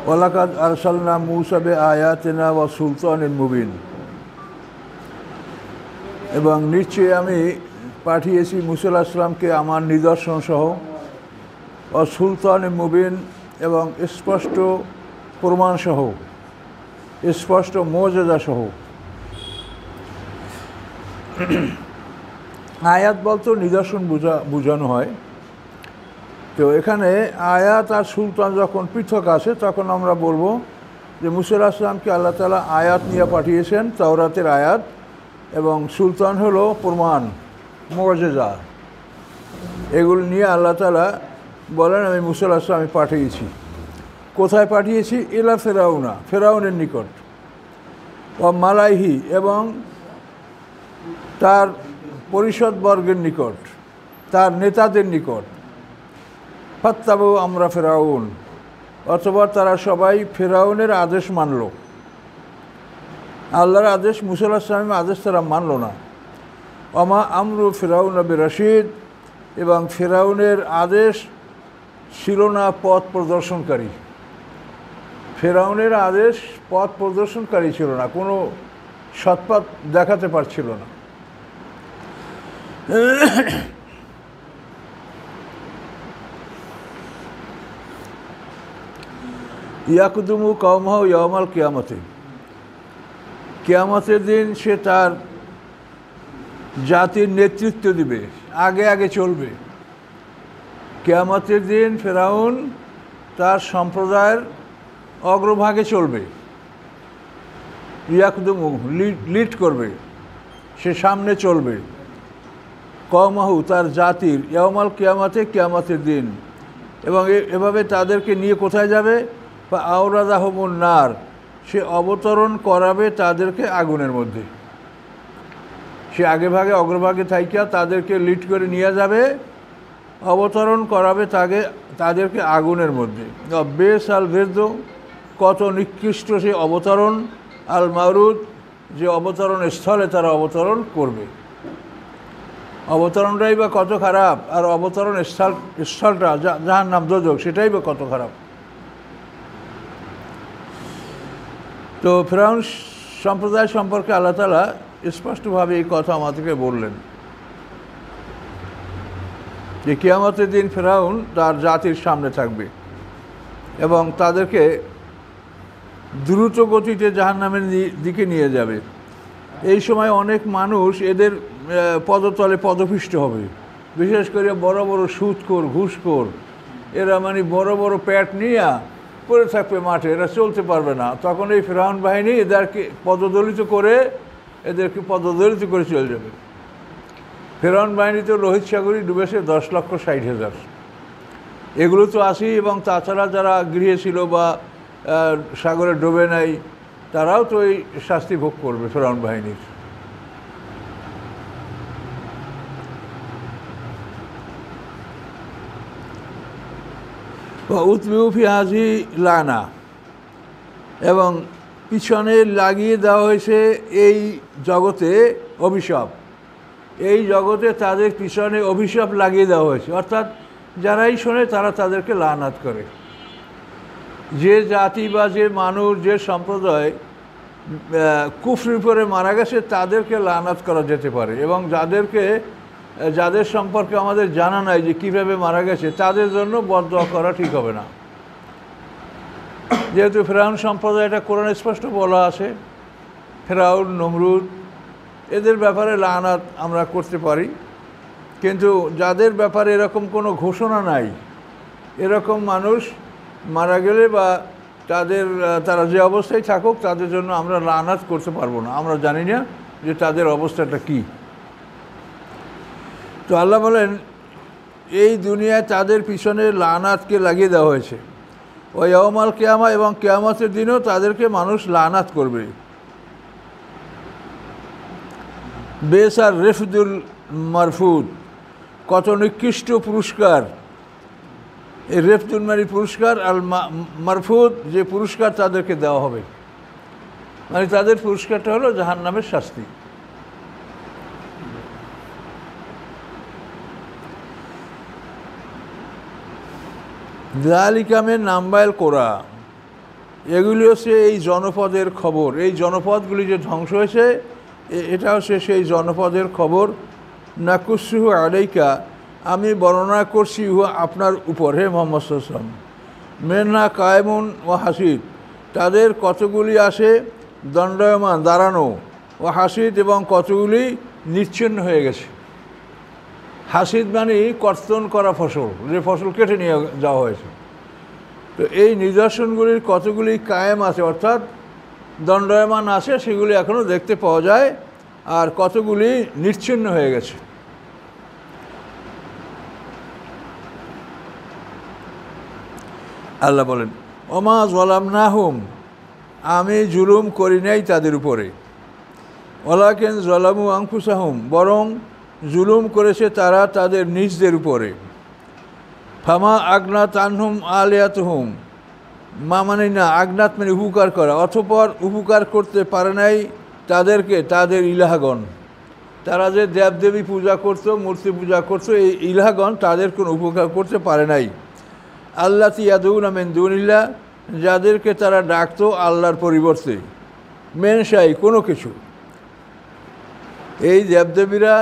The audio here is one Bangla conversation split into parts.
ওয়ালাকাদ আরসালনা মূসা বিআয়াতিনা ওয়া সুলতানিন মুবিন, এবং নিশ্চয়ই আমি পাঠিয়েছি মূসা আলাইহিস সালামকে আমার নিদর্শন সহ, ও সুলতানিন মুবিন এবং স্পষ্ট প্রমাণ সহ, স্পষ্ট মুজিজা সহ। আয়াত বলতে নিদর্শন বোঝানো হয়। তো এখানে আয়াত আর সুলতান যখন পৃথক আসে তখন আমরা বলবো যে মূসা আলাইহিস সালামকে আল্লাহ তাআলা আয়াত নিয়ে পাঠিয়েছেন, তাওরাতের আয়াত, এবং সুলতান হলো প্রমাণ, মুজিজা। এগুলো নিয়ে আল্লাহ তাআলা বলেন আমি মূসা আলাইহিস সালামকে পাঠিয়েছি। কোথায় পাঠিয়েছি? ইলা ফেরাউনা, ফেরাউনের নিকট, ও মালাইহি এবং তার পরিষদবর্গের নিকট, তার নেতাদের নিকট। ফাত্তাবু আমরা ফেরাউন, অথবা তারা সবাই ফেরাউনের আদেশ মানল। আল্লাহর আদেশ, মূসা আলাইহিস সালামের আদেশ তারা মানল না। ওমা আমরু ফেরাউন বিরশিদ, এবং ফেরাউনের আদেশ ছিল না পথ প্রদর্শনকারী। ফেরাউনের আদেশ পথ প্রদর্শনকারী ছিল না, কোনো সৎপথ দেখাতে পারছিল না। ইয়াকুদুমু কওমাহু ইয়াওমাল কিয়ামতে, কিয়ামতের দিন সে তার জাতির নেতৃত্ব দিবে, আগে আগে চলবে। কিয়ামতের দিন ফেরাউন তার সম্প্রদায়ের অগ্রভাগে চলবে। ইয়াকুদুমু লিড করবে, সে সামনে চলবে। কওমাহু তার জাতির, ইয়াওমাল কিয়ামতে কিয়ামতের দিন, এবং এভাবে তাদেরকে নিয়ে কোথায় যাবে? বা আওরাদাহুমুন নার, সে অবতরণ করাবে তাদেরকে আগুনের মধ্যে। সে আগে ভাগে অগ্রভাগে থাইকা তাদেরকে লিড করে নিয়ে যাবে, অবতরণ করাবে তাদেরকে আগুনের মধ্যে। বেস আল ভেদ, কত নিকৃষ্ট সে অবতরণ, আল মারুদ, যে অবতরণ স্থলে তারা অবতরণ করবে। অবতরণটাই বা কত খারাপ, আর অবতরণ স্থলটা জাহান্নাম, দোজখ, সেটাই বা কত খারাপ। তো ফেরাউন সম্প্রদায় সম্পর্কে আল্লাহ তাআলা স্পষ্টভাবে এই কথা আমাদেরকে বললেন যে কিয়ামতের দিন ফেরাউন তার জাতির সামনে থাকবে এবং তাদেরকে দ্রুত গতিতে জাহান্নামের দিকে নিয়ে যাবে। এই সময় অনেক মানুষ এদের পদতলে পদপিষ্ট হবে, বিশেষ করে বড় বড় সুদখোর, ঘুষখোর, এরা মানে বড় বড় প্যাট নিয়ে পড়ে থাকবে মাঠে, এরা চলতে পারবে না। তখন এই ফেরাউন বাহিনী এদেরকে পদদলিত করে চলে যাবে। ফেরাউন বাহিনী তো লোহিত সাগরই ডুবেছে 10,60,000। এগুলো তো আসি, এবং তাছাড়া যারা গৃহে ছিল বা সাগরে ডুবে নাই তারাও তো এই শাস্তি ভোগ করবে ফেরাউন বাহিনীর। উতবিউফি হাজি লানা, এবং পিছনে লাগিয়ে দেওয়া হয়েছে এই জগতে অভিশাপ। এই জগতে তাদের পিছনে অভিশাপ লাগিয়ে দেওয়া হয়েছে, অর্থাৎ যারাই শোনে তারা তাদেরকে লানাত করে। যে জাতি বা যে মানুষ, যে সম্প্রদায় কুফরির উপরে মারা গেছে তাদেরকে লানাত করা যেতে পারে, এবং যাদের সম্পর্কে আমাদের জানা নাই যে কীভাবে মারা গেছে তাদের জন্য বদদোয়া করা ঠিক হবে না। যেহেতু ফেরাউন সম্প্রদায়টা কোরআনে স্পষ্ট বলা আছে, ফেরাউন, নমরুদ, এদের ব্যাপারে লানাত আমরা করতে পারি, কিন্তু যাদের ব্যাপারে এরকম কোনো ঘোষণা নাই, এরকম মানুষ মারা গেলে বা তারা যে অবস্থায় থাকুক তাদের জন্য আমরা লানাত করতে পারবো না। আমরা জানি না যে তাদের অবস্থাটা কী। তো আল্লাহ বলেন এই দুনিয়ায় তাদের পিছনে লানাতকে লাগিয়ে দেওয়া হয়েছে। ও ইয়াউমাল কিয়ামা, এবং কিয়ামতের দিনও তাদেরকে মানুষ লানাত করবে। বেস আর রেফদুল মারফুদ, কত নিকৃষ্ট পুরস্কার। এই রেফদুল মানে পুরস্কার, আল মারফুদ যে পুরস্কার তাদেরকে দেওয়া হবে, মানে তাদের পুরস্কারটা হলো জাহান্নামের শাস্তি। যালিকা মিন আম্বাইল কোরা, এগুলি হচ্ছে এই জনপদের খবর। এই জনপদগুলি যে ধ্বংস হয়েছে এটা হচ্ছে সেই জনপদের খবর। নাকুসুহু আলাইকা, আমি বর্ণনা করছি উহা আপনার উপর হে মুহাম্মদ সাল্লাল্লাহু আলাইহি ওয়াসাল্লাম। মেনা কায়েমুন ও হাসিদ, তাদের কতগুলি আসে দণ্ডায়মান দাঁড়ানো, ও হাসিদ এবং কতগুলি নিচ্ছিন্ন হয়ে গেছে। হাসিদ মানে কর্তন করা ফসল, যে ফসল কেটে নিয়ে যাওয়া হয়েছে। তো এই নিদর্শনগুলির কতগুলি কায়েম আছে অর্থাৎ দণ্ডায়মান আছে, সেগুলি এখনও দেখতে পাওয়া যায়, আর কতগুলি নিচ্ছিন্ন হয়ে গেছে। আল্লাহ বলেন ওমা যালামনাহুম, আমি জুলুম করি নাই তাদের উপরে, ওয়ালাকিন যালামু আনফুসাহুম, বরং জুলুম করেছে তারা তাদের নিজদের উপরে। ফামা আগনাত আনহুম আলিয়াতুহুম, মা মানে না, আগনাত মানে উপকার করা, অতঃপর উপকার করতে পারে নাই তাদেরকে তাদের ইলাহগণ। তারা যে দেবদেবী পূজা করতো, মূর্তি পূজা করতো, এই ইলাহগণ তাদের কোনো উপকার করতে পারে নাই। আল্লাতি ইয়াদউনা মিন দুনিল্লাহ, যাদেরকে তারা ডাকতো আল্লাহর পরিবর্তে, মেনশাই কোনো কিছু। এই দেবদেবীরা,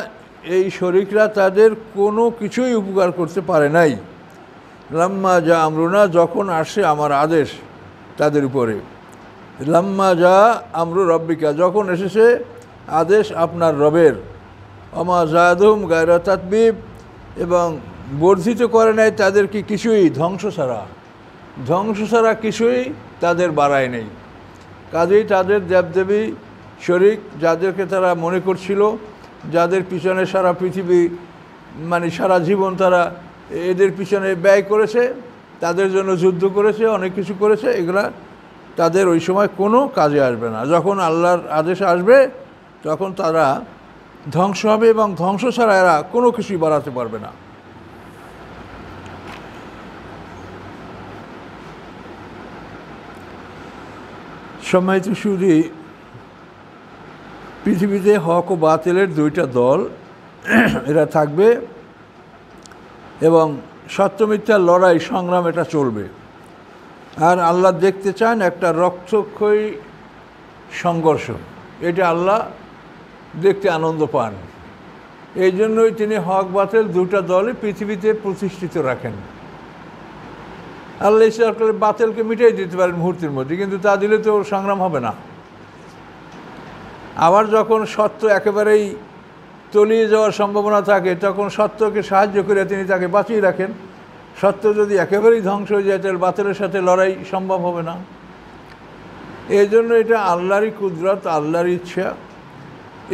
এই শরিকরা তাদের কোনো কিছুই উপকার করতে পারে নাই। লাম্মা যা আমরুনা, যখন আসে আমার আদেশ তাদের উপরে। লাম্মা যা আমরু রব্বিকা, যখন এসেছে আদেশ আপনার রবের। অমা জাদুম গায়রা তাতবিব, এবং বর্ধিত করে নাই তাদেরকে কিছুই, ধ্বংস ছাড়া কিছুই তাদের বাড়ায় নেই। কাজেই তাদের দেবদেবী শরিক যাদেরকে তারা মনে করছিল, যাদের পিছনে সারা পৃথিবী মানে সারা জীবন তারা এদের পিছনে ব্যয় করেছে, তাদের জন্য যুদ্ধ করেছে, অনেক কিছু করেছে, এগুলা তাদের ওই সময় কোনো কাজে আসবে না। যখন আল্লাহর আদেশ আসবে তখন তারা ধ্বংস হবে, এবং ধ্বংস ছাড়া এরা কোনো কিছুই বাড়াতে পারবে না। সম্মানিত সুধী, পৃথিবীতে হক ও বাতিলের দুইটা দল এরা থাকবে, এবং সত্য মিথ্যার লড়াই সংগ্রাম এটা চলবে। আর আল্লাহ দেখতে চান একটা রক্তক্ষয়ী সংঘর্ষ, এটা আল্লাহ দেখতে আনন্দ পান। এই জন্যই তিনি হক বাতিল দুটা দলই পৃথিবীতে প্রতিষ্ঠিত রাখেন। আল্লাহ ইচ্ছা করলে বাতিলকে মিটাই দিতে পারেন মুহূর্তের মধ্যে, কিন্তু তা দিলে তো সংগ্রাম হবে না। আবার যখন সত্য একেবারেই তলিয়ে যাওয়ার সম্ভাবনা থাকে, তখন সত্যকে সাহায্য করে তিনি তাকে বাঁচিয়ে রাখেন। সত্য যদি একেবারেই ধ্বংস হয়ে যায়, তাহলে বাতিলের সাথে লড়াই সম্ভব হবে না। এই জন্য এটা আল্লাহরই কুদরত, আল্লাহর ইচ্ছা,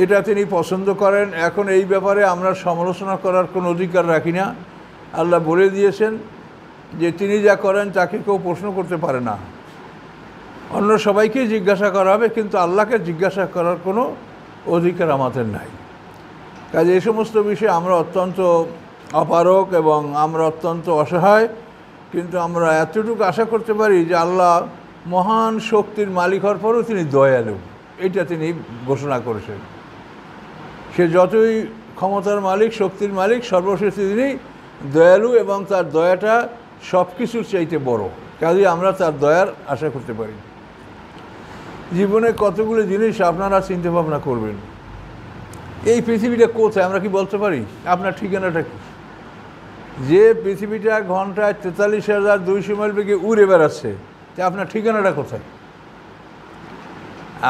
এটা তিনি পছন্দ করেন। এখন এই ব্যাপারে আমরা সমালোচনা করার কোনো অধিকার রাখি না। আল্লাহ বলে দিয়েছেন যে তিনি যা করেন তাকে কেউ প্রশ্ন করতে পারে না। অন্য সবাইকেই জিজ্ঞাসা করা হবে, কিন্তু আল্লাহকে জিজ্ঞাসা করার কোনো অধিকার আমাদের নাই। কাজে এই সমস্ত বিষয়ে আমরা অত্যন্ত অপারগ এবং আমরা অত্যন্ত অসহায়, কিন্তু আমরা এতটুকু আশা করতে পারি যে আল্লাহ মহান শক্তির মালিক হওয়ার পরেও তিনি দয়ালু, এটা তিনি ঘোষণা করেছেন। সে যতই ক্ষমতার মালিক, শক্তির মালিক, সর্বশেষ তিনি দয়ালু, এবং তার দয়াটা সব কিছুর চাইতে বড়। কাজে আমরা তার দয়ার আশা করতে পারি। জীবনে কতগুলো জিনিস আপনারা চিন্তা ভাবনা করবেন। এই পৃথিবীটা কোথায় আমরা কি বলতে পারি? আপনার ঠিকানাটা কি? যে পৃথিবীটা ঘন্টায় 43,200 মাইল বেগে উড়ে বেড়াচ্ছে, তা আপনার ঠিকানাটা কোথায়?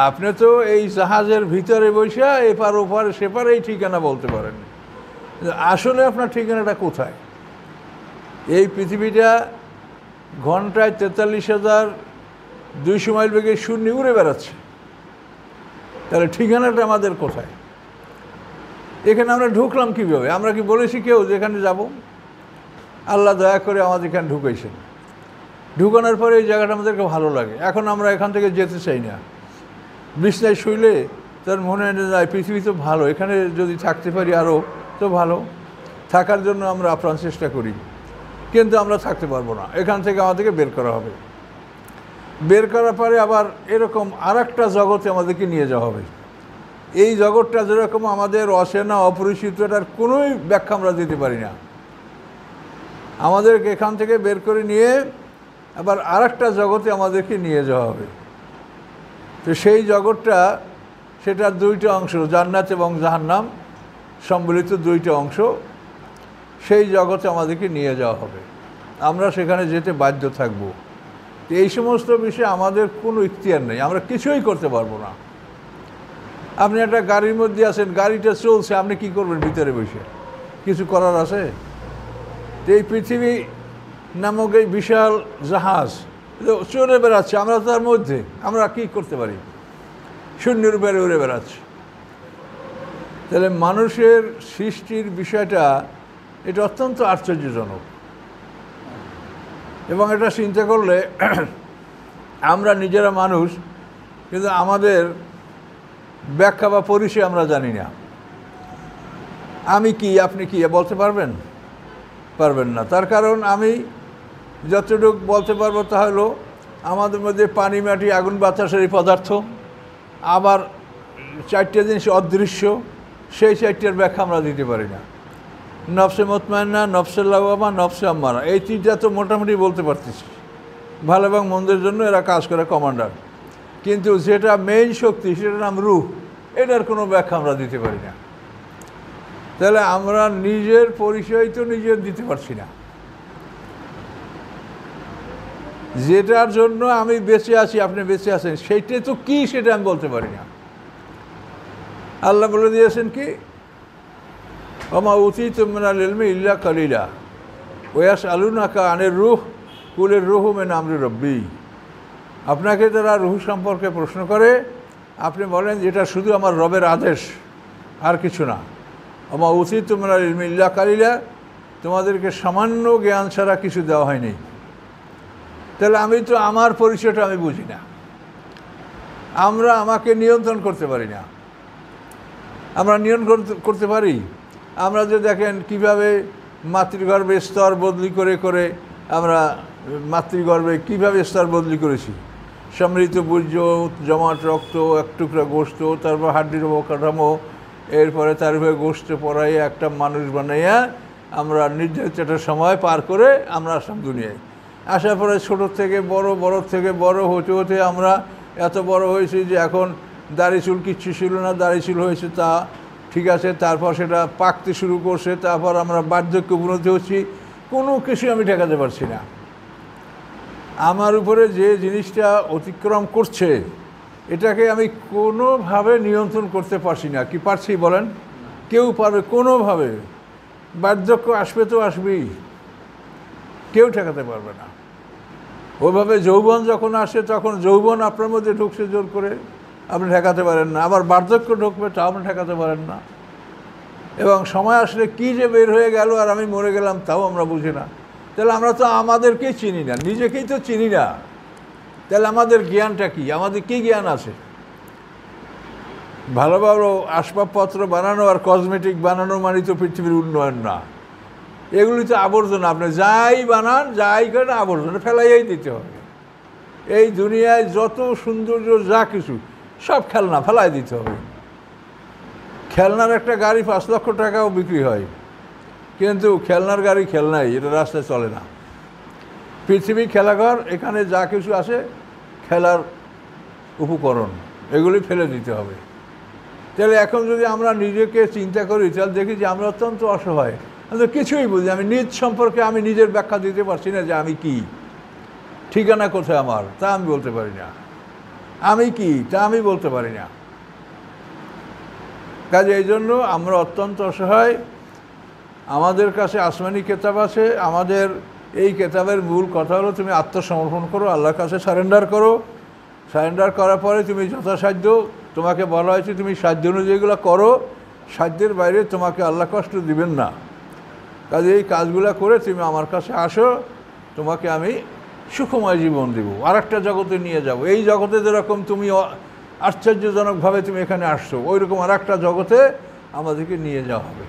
আপনি তো এই জাহাজের ভিতরে বসে এপার ওপার সেপার এই ঠিকানা বলতে পারেন, আসলে আপনার ঠিকানাটা কোথায়? এই পৃথিবীটা ঘন্টায় 43,200 মাইল বেগে শূন্য উড়ে বেড়াচ্ছে, তাহলে ঠিকানাটা আমাদের কোথায়? এখানে আমরা ঢুকলাম কীভাবে? আমরা কি বলেছি কেউ যেখানে যাব? আল্লাহ দয়া করে আমাদের এখানে ঢুকাইছেন। ঢুকানোর পরে এই জায়গাটা আমাদেরকে ভালো লাগে। এখন আমরা এখান থেকে যেতে চাই না। বিছনায় শুইলে তার মনে হয় যায় পৃথিবী তো ভালো, এখানে যদি থাকতে পারি আরও তো ভালো। থাকার জন্য আমরা আপ্রাণ চেষ্টা করি, কিন্তু আমরা থাকতে পারবো না। এখান থেকে আমাদেরকে বের করা হবে। বের করার পরে আবার এরকম আর একটা জগতে আমাদেরকে নিয়ে যাওয়া হবে। এই জগৎটা যেরকম আমাদের অচেনা, অপরিচিত, এটার কোনোই ব্যাখ্যা আমরা দিতে পারি না। আমাদেরকে এখান থেকে বের করে নিয়ে আবার আরেকটা জগতে আমাদেরকে নিয়ে যাওয়া হবে। তো সেই জগৎটা, সেটার দুইটা অংশ, জান্নাত এবং জাহান্নাম সম্বলিত দুইটা অংশ, সেই জগতে আমাদেরকে নিয়ে যাওয়া হবে, আমরা সেখানে যেতে বাধ্য থাকব। এই সমস্ত বিষয়ে আমাদের কোনো ইখতিয়ার নেই, আমরা কিছুই করতে পারবো না। আপনি একটা গাড়ির মধ্যে আছেন, গাড়িটা চলছে, আপনি কি করবেন ভিতরে বসে? কিছু করার আছে? এই পৃথিবী নামক এই বিশাল জাহাজ চলে বেড়াচ্ছে, আমরা তার মধ্যে, আমরা কি করতে পারি? শূন্যের উপরে উড়ে বেড়াচ্ছে। তাহলে মানুষের সৃষ্টির বিষয়টা এটা অত্যন্ত আশ্চর্যজনক। এবং এটা চিন্তা করলে আমরা নিজেরা মানুষ, কিন্তু আমাদের ব্যাখ্যা বা পরিচয় আমরা জানি না। আমি কি, আপনি কি বলতে পারবেন? পারবেন না। তার কারণ আমি যতটুকু বলতে পারবো তা হলো আমাদের মধ্যে পানি, মাটি, আগুন, বাতাসের পদার্থ, আবার চারটে জিনিস অদৃশ্য, সেই চারটের ব্যাখ্যা আমরা দিতে পারি না। নফসে মুতমাইন্না, নফসে লাওয়ামা, নফসে আম্মারা, এই তিনটা তো মোটামুটি বলতে পারতেছি, ভালো এবং মন্দের জন্য এরা কাজ করে কমান্ডার। কিন্তু যেটা মেইন শক্তি, সেটার নাম রূহ, এটার কোনো ব্যাখ্যা আমরা দিতে পারি না। তাহলে আমরা নিজের পরিচয় তো নিজের দিতে পারছি না। যেটার জন্য আমি বেঁচে আছি, আপনি বেঁচে আছেন, সেইটাই তো কি সেটা আমি বলতে পারি না। আল্লাহ বলে দিয়েছেন কি, ওমা উতীতুম মিনাল ইলমি ইল্লা কালিলা ওয়াসআলুনাকা আনির রূহ কুলির রূহু মিন আমরি রব্বি। আপনাকে যারা রূহ সম্পর্কে প্রশ্ন করে, আপনি বলেন যেটা শুধু আমার রবের আদেশ, আর কিছু না। ওমা উতীতুম মিনাল ইলমি ইল্লা কালিলা, তোমাদেরকে সামান্য জ্ঞান ছাড়া কিছু দেওয়া হয়নি। তাহলে আমি তো আমার পরিচয়টা আমি বুঝি না, আমরা আমাকে নিয়ন্ত্রণ করতে পারি না। আমরা নিয়ন্ত্রণ করতে পারি? আমরা যে দেখেন কীভাবে মাতৃগর্ভে স্তর বদলি করে করে আমরা মাতৃগর্ভে কীভাবে স্তর বদলি করেছি, সমৃদ্ধ বীর্য, জমাট রক্ত, এক টুকরা গোস্ত, তারপর হাড্ডির অবকাঠামো, এরপরে তার উপরে গোস্ত পড়াইয়া একটা মানুষ বানাইয়া আমরা নির্ধারিত একটা সময় পার করে আমরা আসলাম দুনিয়ায়। আসার পরে ছোটো থেকে বড়, বড় থেকে বড় হতে হতে আমরা এত বড় হয়েছি যে এখন দাড়ি চুল কিচ্ছু ছিল না, দাড়ি চুল হয়েছে তা ঠিক আছে, তারপর সেটা পাকতে শুরু করছে, তারপর আমরা বার্ধক্য উপনীত হচ্ছি, কোনো কিছু আমি ঠেকাতে পারছি না। আমার উপরে যে জিনিসটা অতিক্রম করছে, এটাকে আমি কোনোভাবে নিয়ন্ত্রণ করতে পারছি না। কি পারছি বলেন? কেউ পারবে? কোনোভাবে। বার্ধক্য আসবে তো আসবেই, কেউ ঠেকাতে পারবে না। ওইভাবে যৌবন যখন আসে, তখন যৌবন আপনার মধ্যে ঢুকছে জোর করে, আপনি ঠেকাতে পারেন না। আবার বার্ধক্য ঢুকবে, তাও আপনি ঠেকাতে পারেন না। এবং সময় আসলে কী যে বের হয়ে গেল আর আমি মরে গেলাম, তাও আমরা বুঝি না। তাহলে আমরা তো আমাদেরকেই চিনি না, নিজেকেই তো চিনি না। তাহলে আমাদের জ্ঞানটা কি? আমাদের কী জ্ঞান আছে? ভালো ভালো আসবাবপত্র বানানো আর কসমেটিক বানানো মানে তো পৃথিবীর উন্নয়ন না। এগুলি তো আবর্জনা। আপনি যাই বানান, যাই করেন, আবর্জনা ফেলাইয়াই দিতে হবে। এই দুনিয়ায় যত সৌন্দর্য যা কিছু সব খেলনা ফেলাই দিতে হবে। খেলনার একটা গাড়ি 5 লক্ষ টাকাও বিক্রি হয়, কিন্তু খেলনার গাড়ি খেলনাই, এটা রাস্তায় চলে না। পৃথিবী খেলাঘর, এখানে যা কিছু আছে খেলার উপকরণ, এগুলি ফেলে দিতে হবে। তাহলে এখন যদি আমরা নিজেকে চিন্তা করি, তাহলে দেখি যে আমরা অত্যন্ত অসহায়, আমি কিছুই বুঝি। আমি নিজ সম্পর্কে আমি নিজের ব্যাখ্যা দিতে পারছি না যে আমি কি, ঠিকানা কোথায় আমার, তা আমি বলতে পারি না। আমি কি, তা আমি বলতে পারি না। কাজে এই জন্য আমরা অত্যন্ত অসহায়। আমাদের কাছে আসমানি কেতাব আছে, আমাদের এই কেতাবের মূল কথা হলো তুমি আত্মসমর্পণ করো, আল্লাহর কাছে সারেন্ডার করো। সারেন্ডার করার পরে তুমি যথাসাধ্য, তোমাকে বলা হয়েছে তুমি সাধ্য অনুযায়ীগুলো করো, সাধ্যের বাইরে তোমাকে আল্লাহ কষ্ট দিবেন না। কাজে এই কাজগুলো করে তুমি আমার কাছে আসো, তোমাকে আমি সুখময় জীবন দেব, আর একটা জগতে নিয়ে যাব। এই জগতে যেরকম তুমি আশ্চর্যজনকভাবে তুমি এখানে আসছো, ওই রকম আর একটা জগতে আমাদেরকে নিয়ে যাওয়া হবে।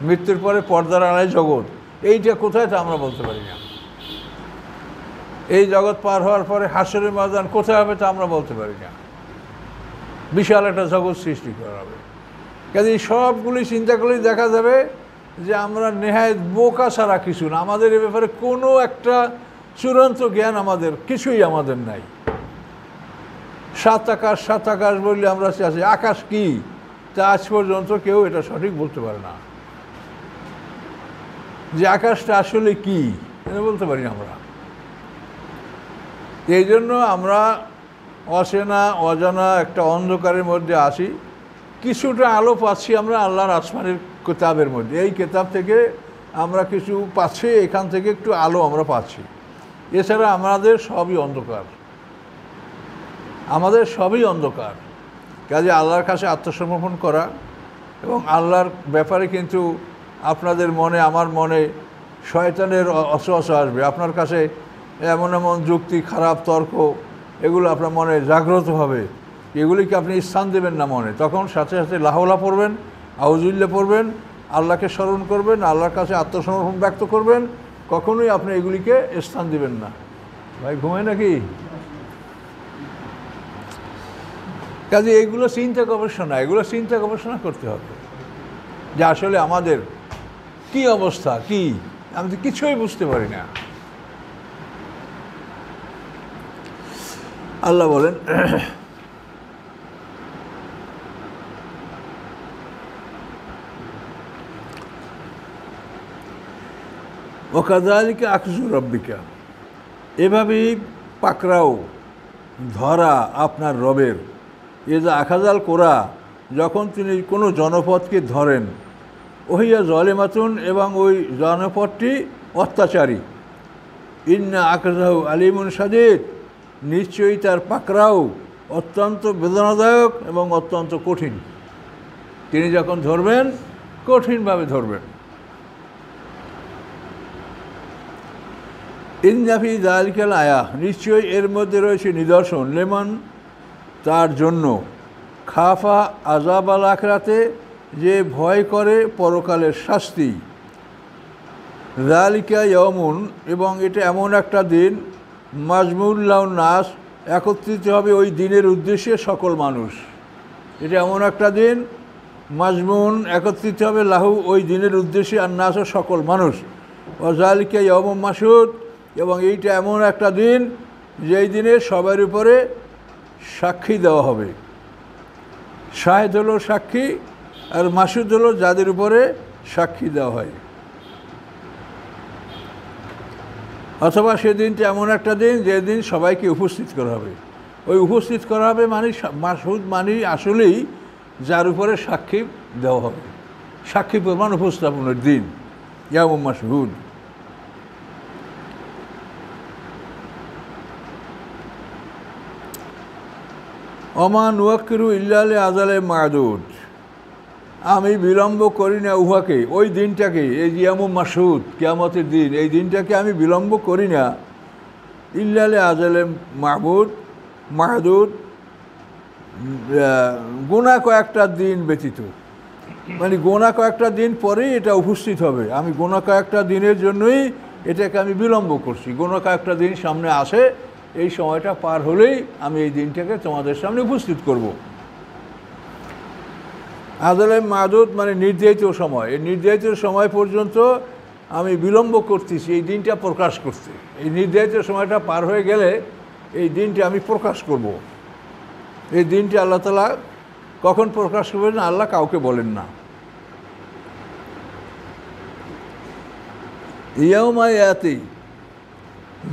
মৃত্যুর পরে পর্দার আড়াই জগৎ, এইটা কোথায় তা আমরা বলতে পারি না। এই জগৎ পার হওয়ার পরে হাসরের ময়দান কোথায় হবে তা আমরা বলতে পারি না। বিশাল একটা জগৎ সৃষ্টি করা হবে। কাজে সবগুলি চিন্তা করলেই দেখা যাবে যে আমরা নেহায়েত বোকা ছাড়া কিছু না। আমাদের এ ব্যাপারে কোনো একটা চূড়ান্ত জ্ঞান আমাদের কিছুই আমাদের নাই। সাত আকাশ বললে আমরা আছি, আকাশ কি তা আজ পর্যন্ত কেউ এটা সঠিক বলতে পারে না, যে আকাশটা আসলে কি এটা বলতে পারি না আমরা। এই জন্য আমরা অচেনা অজানা একটা অন্ধকারের মধ্যে আছি। কিছুটা আলো পাচ্ছি আমরা আল্লাহর আসমানের কিতাবের মধ্যে, এই কিতাব থেকে আমরা কিছু পাচ্ছি, এখান থেকে একটু আলো আমরা পাচ্ছি। এছাড়া আমাদের সবই অন্ধকার, আমাদের সবই অন্ধকার। কাজে আল্লাহর কাছে আত্মসমর্পণ করা এবং আল্লাহর ব্যাপারে কিন্তু আপনাদের মনে আমার মনে শয়তানের অসওয়াসা আসবে, আপনার কাছে এমন এমন যুক্তি খারাপ তর্ক এগুলো আপনার মনে জাগ্রত হবে, এগুলিকে আপনি স্থান দেবেন না মনে। তখন সাথে সাথে লাহওলা পড়বেন, আউযুবিল্লাহ পড়বেন, আল্লাহকে স্মরণ করবেন, আল্লাহর কাছে আত্মসমর্পণ ব্যক্ত করবেন। কখনোই আপনি এগুলিকে স্থান দিবেন না। ভাই ঘুমায় নাকি? কাজে এগুলো চিন্তা গবেষণা করতে হবে যে আসলে আমাদের কি অবস্থা, কি আমি তো কিছুই বুঝতে পারি না। আল্লাহ বলেন, ওয়াকাযালিকা আখযু রাব্বিকা, এভাবেই পাকড়াও ধরা আপনার রবের। ইযা আখাযাল কোরা, যখন তিনি কোনো জনপদকে ধরেন, ওহিয়া যালিমাতুন, এবং ওই জনপদটি অত্যাচারী। ইন্না আখযাহু আলিমুন শাদীদ, নিশ্চয়ই তার পাকড়াও অত্যন্ত বেদনাদায়ক এবং অত্যন্ত কঠিন। তিনি যখন ধরবেন কঠিনভাবে ধরবেন। ইন্না ফি যালিকাল আয়া, নিশ্চয়ই এর মধ্যে রয়েছে নিদর্শন, লিমান তার জন্য, খাফা আযাবাল আখিরাতে, যে ভয় করে পরকালের শাস্তি। যালিকা ইয়াউমুন, এবং এটা এমন একটা দিন, মাজমুউন লাহুন নাস, একত্রিত হবে ওই দিনের উদ্দেশ্যে সকল মানুষ। এটা এমন একটা দিন, মাজমুন একত্রিত হবে, লাহু ওই দিনের উদ্দেশ্যে, আর নাস সকল মানুষ। ও যালিকা ইয়াউমুন মাশহুদ, এবং এইটা এমন একটা দিন যেই দিনে সবার উপরে সাক্ষী দেওয়া হবে। শাহেদ হলো সাক্ষী, আর মাসুদ হলো যাদের উপরে সাক্ষী দেওয়া হয়। অথবা সেদিনটা এমন একটা দিন যেদিন সবাইকে উপস্থিত করা হবে। ওই উপস্থিত করা হবে মানে মাসুদ মানে আসলেই যার উপরে সাক্ষী দেওয়া হবে, সাক্ষী প্রমাণ উপস্থাপনের দিন, ইয়াউম মাশহুদ। ওমা নুয়াক্কিরু ইল্লা লিআজালিন মা'দুদ, আমি বিলম্ব করি না উহাকে, ওই দিনটাকে, এই ইয়াউম মাশহুদ কিয়ামতের দিন, এই দিনটাকে আমি বিলম্ব করি না, ইল্লা লিআজালিন মা'দুদ, গোনা কয়েকটা দিন ব্যতীত। মানে গোনা কয়েকটা দিন পরেই এটা উপস্থিত হবে। আমি গোনা কয়েকটা দিনের জন্যই এটাকে আমি বিলম্ব করছি। গোনা কয়েকটা দিন সামনে আসে, এই সময়টা পার হলেই আমি এই দিনটাকে তোমাদের সামনে উপস্থিত করব। আজালে মাদুদ মানে নির্ধারিত সময়, এই নির্ধারিত সময় পর্যন্ত আমি বিলম্ব করতেছি এই দিনটা প্রকাশ করতে। এই নির্ধারিত সময়টা পার হয়ে গেলে এই দিনটা আমি প্রকাশ করব। এই দিনটি আল্লাহ তাআলা কখন প্রকাশ করবেন আল্লাহ কাউকে বলেন না। ইয়াউমা ইয়াতি,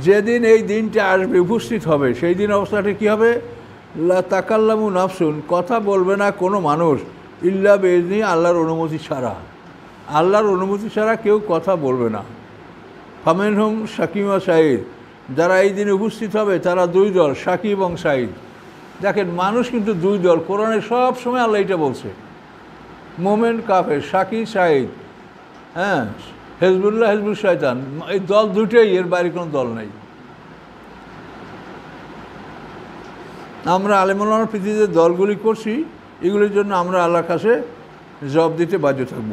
যেদিন এই দিনটা আসবে উপস্থিত হবে, সেই দিন অবস্থাটা কী হবে? লা তাকাল্লামু নাফসুন, কথা বলবে না কোনো মানুষ, ইল্লা বিইজনি, আল্লাহর অনুমতি ছাড়া। আল্লাহর অনুমতি ছাড়া কেউ কথা বলবে না। ফামিনহুম শাকিম ওয়া শাহিদ, যারা এই দিনে উপস্থিত হবে তারা দুই দল, শাকিব এবং শাহিদ। দেখেন মানুষ কিন্তু দুই দল, কোরআনে সব সময় আল্লাহ এটা বলছে, মোমেন কাফের, শাকি শাহিদ, হ্যাঁ, হেজবুল্লাহ হেজবুল শয়তান, এই দল দুটোই, এর বাইরে কোনো দল নেই। আমরা আলেমুলামার পৃথিবীতে দলগুলি করছি, এগুলির জন্য আমরা আল্লাহর কাছে জবাব দিতে বাধ্য থাকব।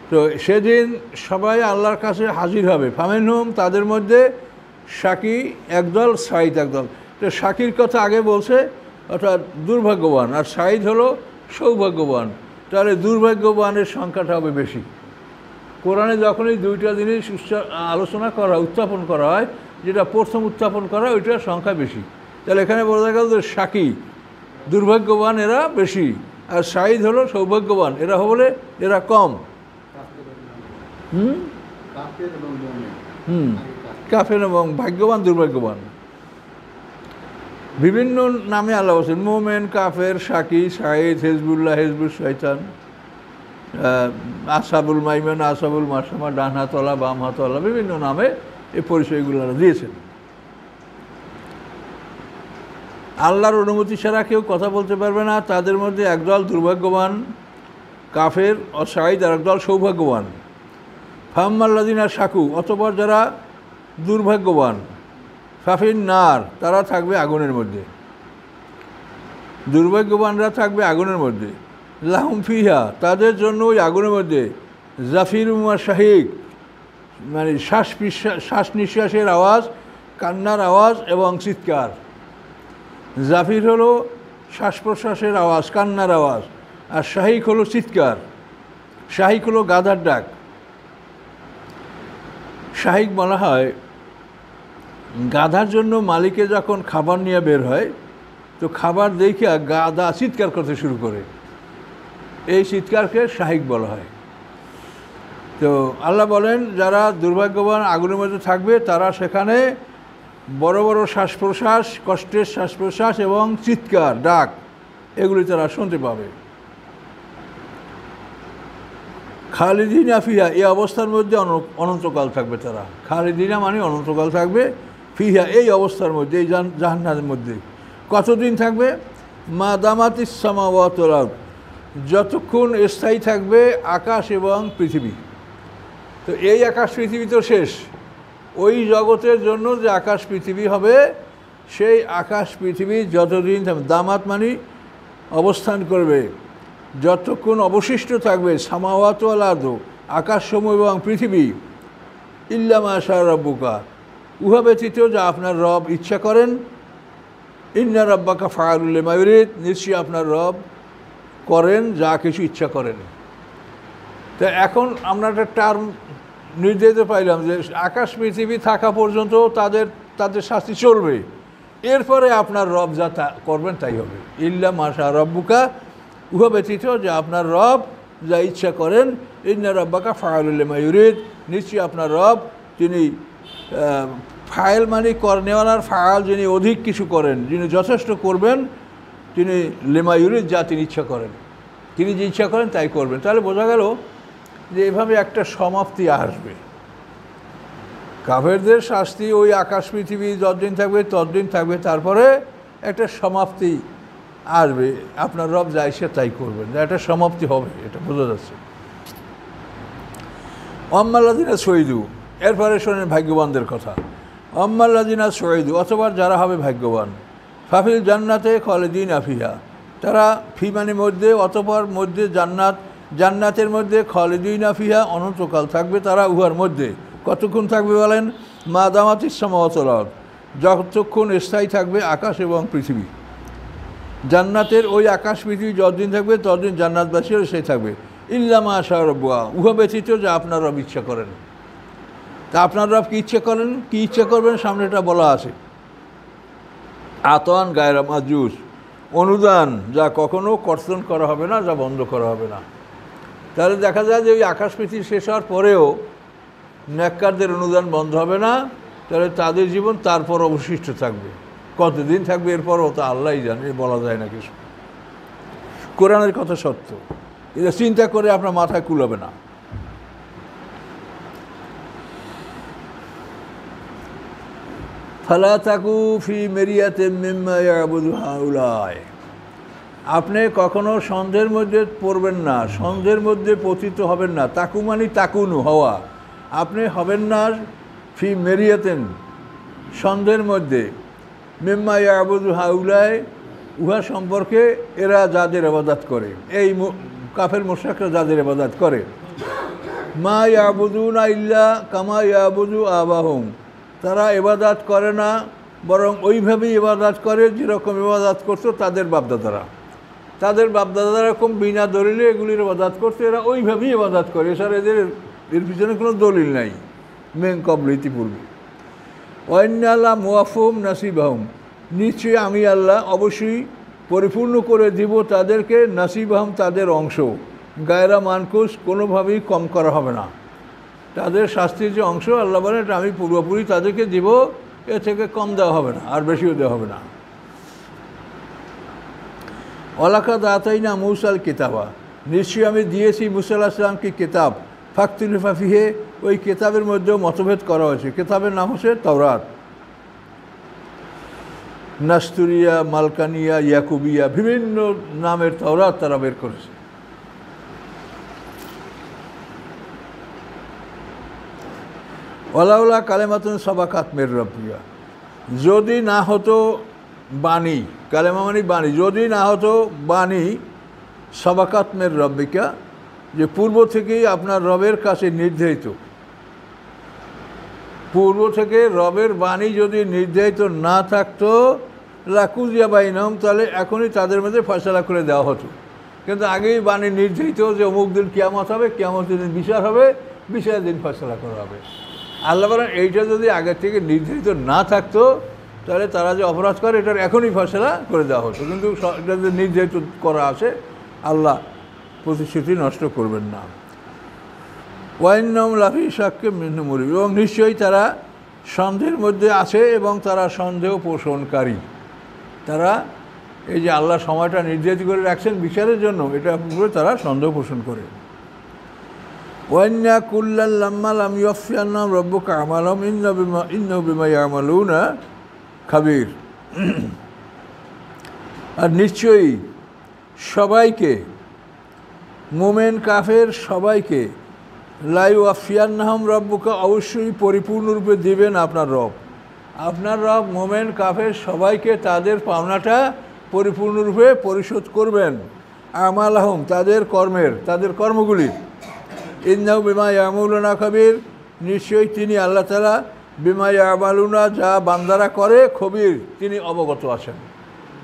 তো সেদিন সবাই আল্লাহর কাছে হাজির হবে। ফামিনহুম, তাদের মধ্যে শাকি একদল, শাহিদ একদল। তো শাকির কথা আগে বলছে, অর্থাৎ দুর্ভাগ্যবান, আর শাহিদ হলো সৌভাগ্যবান। তাহলে দুর্ভাগ্যবানের সংখ্যাটা হবে বেশি। কোরআনে যখনই দুইটা জিনিস আলোচনা করা উত্থাপন করা হয়, যেটা প্রথম উত্থাপন করা ওইটার সংখ্যা বেশি। তাহলে এখানে বোঝা গেল যে সাকি দুর্ভাগ্যবান এরা বেশি, আর শাহিদ হলো সৌভাগ্যবান এরা হলে এরা কম। কাফের এবং ভাগ্যবান দুর্ভাগ্যবান বিভিন্ন নামে আল্লাহ বলছেন। মোমেন, কাফের, শাকি, শাহিদ, হেজবুল্লাহ, হেজবুল শয়তান, আসাবুল মাইমান, আসাবুল মাসামা, ডান হাতওয়ালা, বাম হাতওয়ালা, বিভিন্ন নামে এই পরিচয়গুলো দিয়েছেন। আল্লাহর অনুমতি ছাড়া কেউ কথা বলতে পারবে না। তাদের মধ্যে একদল দুর্ভাগ্যবান কাফের ও শাহিদ, আর একদল সৌভাগ্যবান। ফাম্মাল্লাযিনা শাকু, অতঃপর যারা দুর্ভাগ্যবান, ফাফিন নার, তারা থাকবে আগুনের মধ্যে। দুর্ভাগ্যবানরা থাকবে আগুনের মধ্যে। লাহুম ফিহা, তাদের জন্য ওই আগুনের মধ্যে জাফিরুম ওয়া শাহিক, মানে শ্বাস নিঃশ্বাসের আওয়াজ, কান্নার আওয়াজ এবং চিৎকার। জাফির হলো শ্বাস প্রশ্বাসের আওয়াজ, কান্নার আওয়াজ, আর শাহিক হলো চিৎকার। শাহিক হলো গাধার ডাক। শাহিক বলা হয় গাধার জন্য মালিকে যখন খাবার নিয়ে বের হয়, তো খাবার দেখে গাধা চিৎকার করতে শুরু করে, এই চিৎকারকে শাহিক বলা হয়। তো আল্লাহ বলেন যারা দুর্ভাগ্যবান আগুনের মধ্যে থাকবে তারা সেখানে বড় বড় শ্বাস প্রশ্বাস, কষ্টের শ্বাস প্রশ্বাস এবং চিৎকার, ডাক, এগুলি তারা শুনতে পাবে। খালিদিনা ফিহা, এই অবস্থার মধ্যে অনন্তকাল থাকবে তারা। খালিদিনা মানে অনন্তকাল থাকবে, ফিহা এই অবস্থার মধ্যে, এই জাহান্নামের মধ্যে। কতদিন থাকবে? মা দামাতিস সামাওয়াতু ওয়াল আরদ, যতক্ষণ স্থায়ী থাকবে আকাশ এবং পৃথিবী। তো এই আকাশ পৃথিবী তো শেষ, ওই জগতের জন্য যে আকাশ পৃথিবী হবে, সেই আকাশ পৃথিবী যতদিন থাকবে, দামাত মানে অবস্থান করবে, যতক্ষণ অবশিষ্ট থাকবে সামাওয়াতু ওয়াল আরদ, আকাশসমূহ এবং পৃথিবী, ইল্লা মা শা রাব্বুকা, উহা ব্যতীত যা আপনার রব ইচ্ছা করেন। ইন্না রাব্বাকা ফাআলুল লিমা ইউরিদ, নিশ্চয়ই আপনার রব করেন যা কিছু ইচ্ছা করেন। তো এখন আমরা একটা টার্ম নির্ধারিত পাইলাম যে আকাশ পৃথিবী থাকা পর্যন্ত তাদের শাস্তি চলবে, এরপরে আপনার রব যা করবেন তাই হবে। ইল্লা মা শা রাব্বুকা, উহা ব্যতীত যে আপনার রব যা ইচ্ছা করেন। ইন্না রাব্বাকা ফাআলুল লিমা ইউরিদ, নিশ্চয়ই আপনার রব তিনি ফাইল মানে নেওয়ার ফায়াল, যিনি অধিক কিছু করেন, যিনি যথেষ্ট করবেন, তিনি লিমা ইউরিদ, যা তিনি ইচ্ছা করেন, তিনি যে ইচ্ছা করেন তাই করবেন। তাহলে বোঝা গেল যে এভাবে একটা সমাপ্তি আসবে। কাফেরদের শাস্তি ওই আকাশ পৃথিবী যতদিন থাকবে ততদিন থাকবে, তারপরে একটা সমাপ্তি আসবে, আপনার রব যা ইচ্ছা তাই করবেন, একটা সমাপ্তি হবে, এটা বোঝা যাচ্ছে। আম্মাল্লাযিনা শহীদু, এরপরে শোনেন ভাগ্যবানদের কথা। আম্মাল্লাযিনা শহীদু, অথবা যারা হবে ভাগ্যবান, ফাফিল জান্নাতে খালিদিনা ফিহা, তারা ফি মানে মধ্যে, অতঃপর মধ্যে জান্নাত, জান্নাতের মধ্যে খালিদিনা ফিহা, অনন্তকাল থাকবে তারা উহার মধ্যে। কতক্ষণ থাকবে বলেন? মা দামাতিস সামাওয়াতু ওয়াল আরদ, যতক্ষণ স্থায়ী থাকবে আকাশ এবং পৃথিবী। জান্নাতের ওই আকাশ পৃথিবী যতদিন থাকবে ততদিন জান্নাতবাসীও সেই থাকবে। ইল্লা মা শা রাব্বুকা, উহা ব্যতীত যা আপনার রব ইচ্ছা করেন। তা আপনার রব কী ইচ্ছা করেন, কী ইচ্ছা করবেন সামনেটা বলা আছে। আতান গায়রা মাজুস, অনুদান যা কখনো কর্তন করা হবে না, যা বন্ধ করা হবে না। তাহলে দেখা যায় যে ওই আকাশ পৃথিবী শেষ হওয়ার পরেও নেককারদের অনুদান বন্ধ হবে না, তাহলে তাদের জীবন তারপর অবশিষ্ট থাকবে। কতদিন থাকবে এরপরও তা আল্লাহই জানে, বলা যায় না কিছু। কোরআনের কথা সত্য, এটা চিন্তা করে আপনার মাথায় কুলাবে না। ফালা তাকু ফি মিরিয়াতিম মিম্মা ইয়াবুদু হাউলাই, আপনি কখনো সন্দেহের মধ্যে পড়বেন না, সন্দেহের মধ্যে পতিত হবেন না। তাকু মানে তাকুনু, হওয়া, আপনি হবেন না ফি মেরিয়াতেন, সন্দেহের মধ্যে, মিম্মা ইয়াবুদু হাউলাই, উহা সম্পর্কে এরা যাদের ইবাদত করে, এই কাফের মুশরিকরা যাদের ইবাদত করে। মা ইয়াবুদুনা ইল্লা কামা ইয়াবুদু আবাহুম, তারা ইবাদত করে না, বরং ওইভাবেই ইবাদত করে যেরকম ইবাদত করতো তাদের বাপদাদারা। তাদের বাপদাদারা এরকম বিনা দলিলে এগুলির ইবাদত করতো, এরা ওইভাবেই ইবাদত করে, এছাড়া এর পিছনে কোনো দলিল নাই মেন কবল ইতিপূর্বে। ওয়াইন্নাল্লাহ মুয়াফুম নাসিবাহুম, নিশ্চয়ই আমি আল্লাহ অবশ্যই পরিপূর্ণ করে দিব তাদেরকে নাসিবাহুম, তাদের অংশ, গায়রা মানকুস, কোনোভাবেই কম করা হবে না। তাদের শাস্তির যে অংশ আল্লাহ বলেন এটা আমি পুরোপুরি তাদেরকে দিব, এ থেকে কম দেওয়া হবে না, আর বেশিও দেওয়া হবে না। ওয়ালাকাদ আতাইনা মূসাল কিতাবা, নিশ্চয়ই আমি দিয়েছি মূসা আলাইহিস সালামকে কিতাব, ফাখতুলিফা ফিহি, ওই কিতাবের মধ্যেও মতভেদ করা হয়েছে। কিতাবের নাম হচ্ছে তাওরাত। নাস্তুরিয়া, মালকানিয়া, ইয়াকুবিয়া, বিভিন্ন নামের তাওরাত তারা বের করেছে। ওয়ালাউলা কালেমাতুন সাবাকাত মির রাব্বিকা, যদি না হতো বাণী, কালেমা মানে বাণী, যদি না হতো বাণী সাবাকাত মির রাব্বিকা, যে পূর্ব থেকেই আপনার রবের কাছে নির্ধারিত, পূর্ব থেকে রবের বাণী যদি নির্ধারিত না থাকতো লাকুজিয়া বাইনহুম, তাহলে এখনই তাদের মধ্যে ফয়সালা করে দেওয়া হতো। কিন্তু আগেই বাণী নির্ধারিত যে অমুক দিন কিয়ামত হবে, কিয়ামতের দিন বিচার হবে, বিচারের দিন ফয়সালা করা হবে। আল্লাহ বলেন এইটা যদি আগের থেকে নির্ধারিত না থাকতো তাহলে তারা যে অপরাধ করে এটার এখনই ফয়সালা করে দেওয়া হতো। কিন্তু এটা যে নির্ধারিত করা আছে, আল্লাহ প্রতিশ্রুতি নষ্ট করবেন না। ওয়াইন্নাহুম লাফি শাক্কিম মিনহু মুরিব, এবং নিশ্চয়ই তারা সন্দেহের মধ্যে আছে এবং তারা সন্দেহ পোষণকারী। তারা এই যে আল্লাহ সময়টা নির্ধারিত করে রাখছেন বিচারের জন্য, এটা পুরো তারা সন্দেহ পোষণ করে। ওয়ান্না কুল্লাল লাম্মা লাম ইউফিয়ান্না রাব্বুকা আমালাহুম ইন্নাহু বিমা ইয়ামালুনা খাবীর, আর নিশ্চয়ই সবাইকে, মোমেন কাফের সবাইকে, লা ইউফিয়ান্নাহুম রাব্বুকা, অবশ্যই পরিপূর্ণরূপে দিবেন আপনার রব। আপনার রব মোমেন কাফের সবাইকে তাদের পাওনাটা পরিপূর্ণরূপে পরিশোধ করবেন। আমালাহুম, তাদের কর্মের, তাদের কর্মগুলি। ইন্নাহু বিমা ইয়ামালুনা খাবীর, নিশ্চয়ই তিনি আল্লাহ তাআলা বিমা ইয়ামালুনা, যা বান্দারা করে, খবীর, তিনি অবগত আছেন।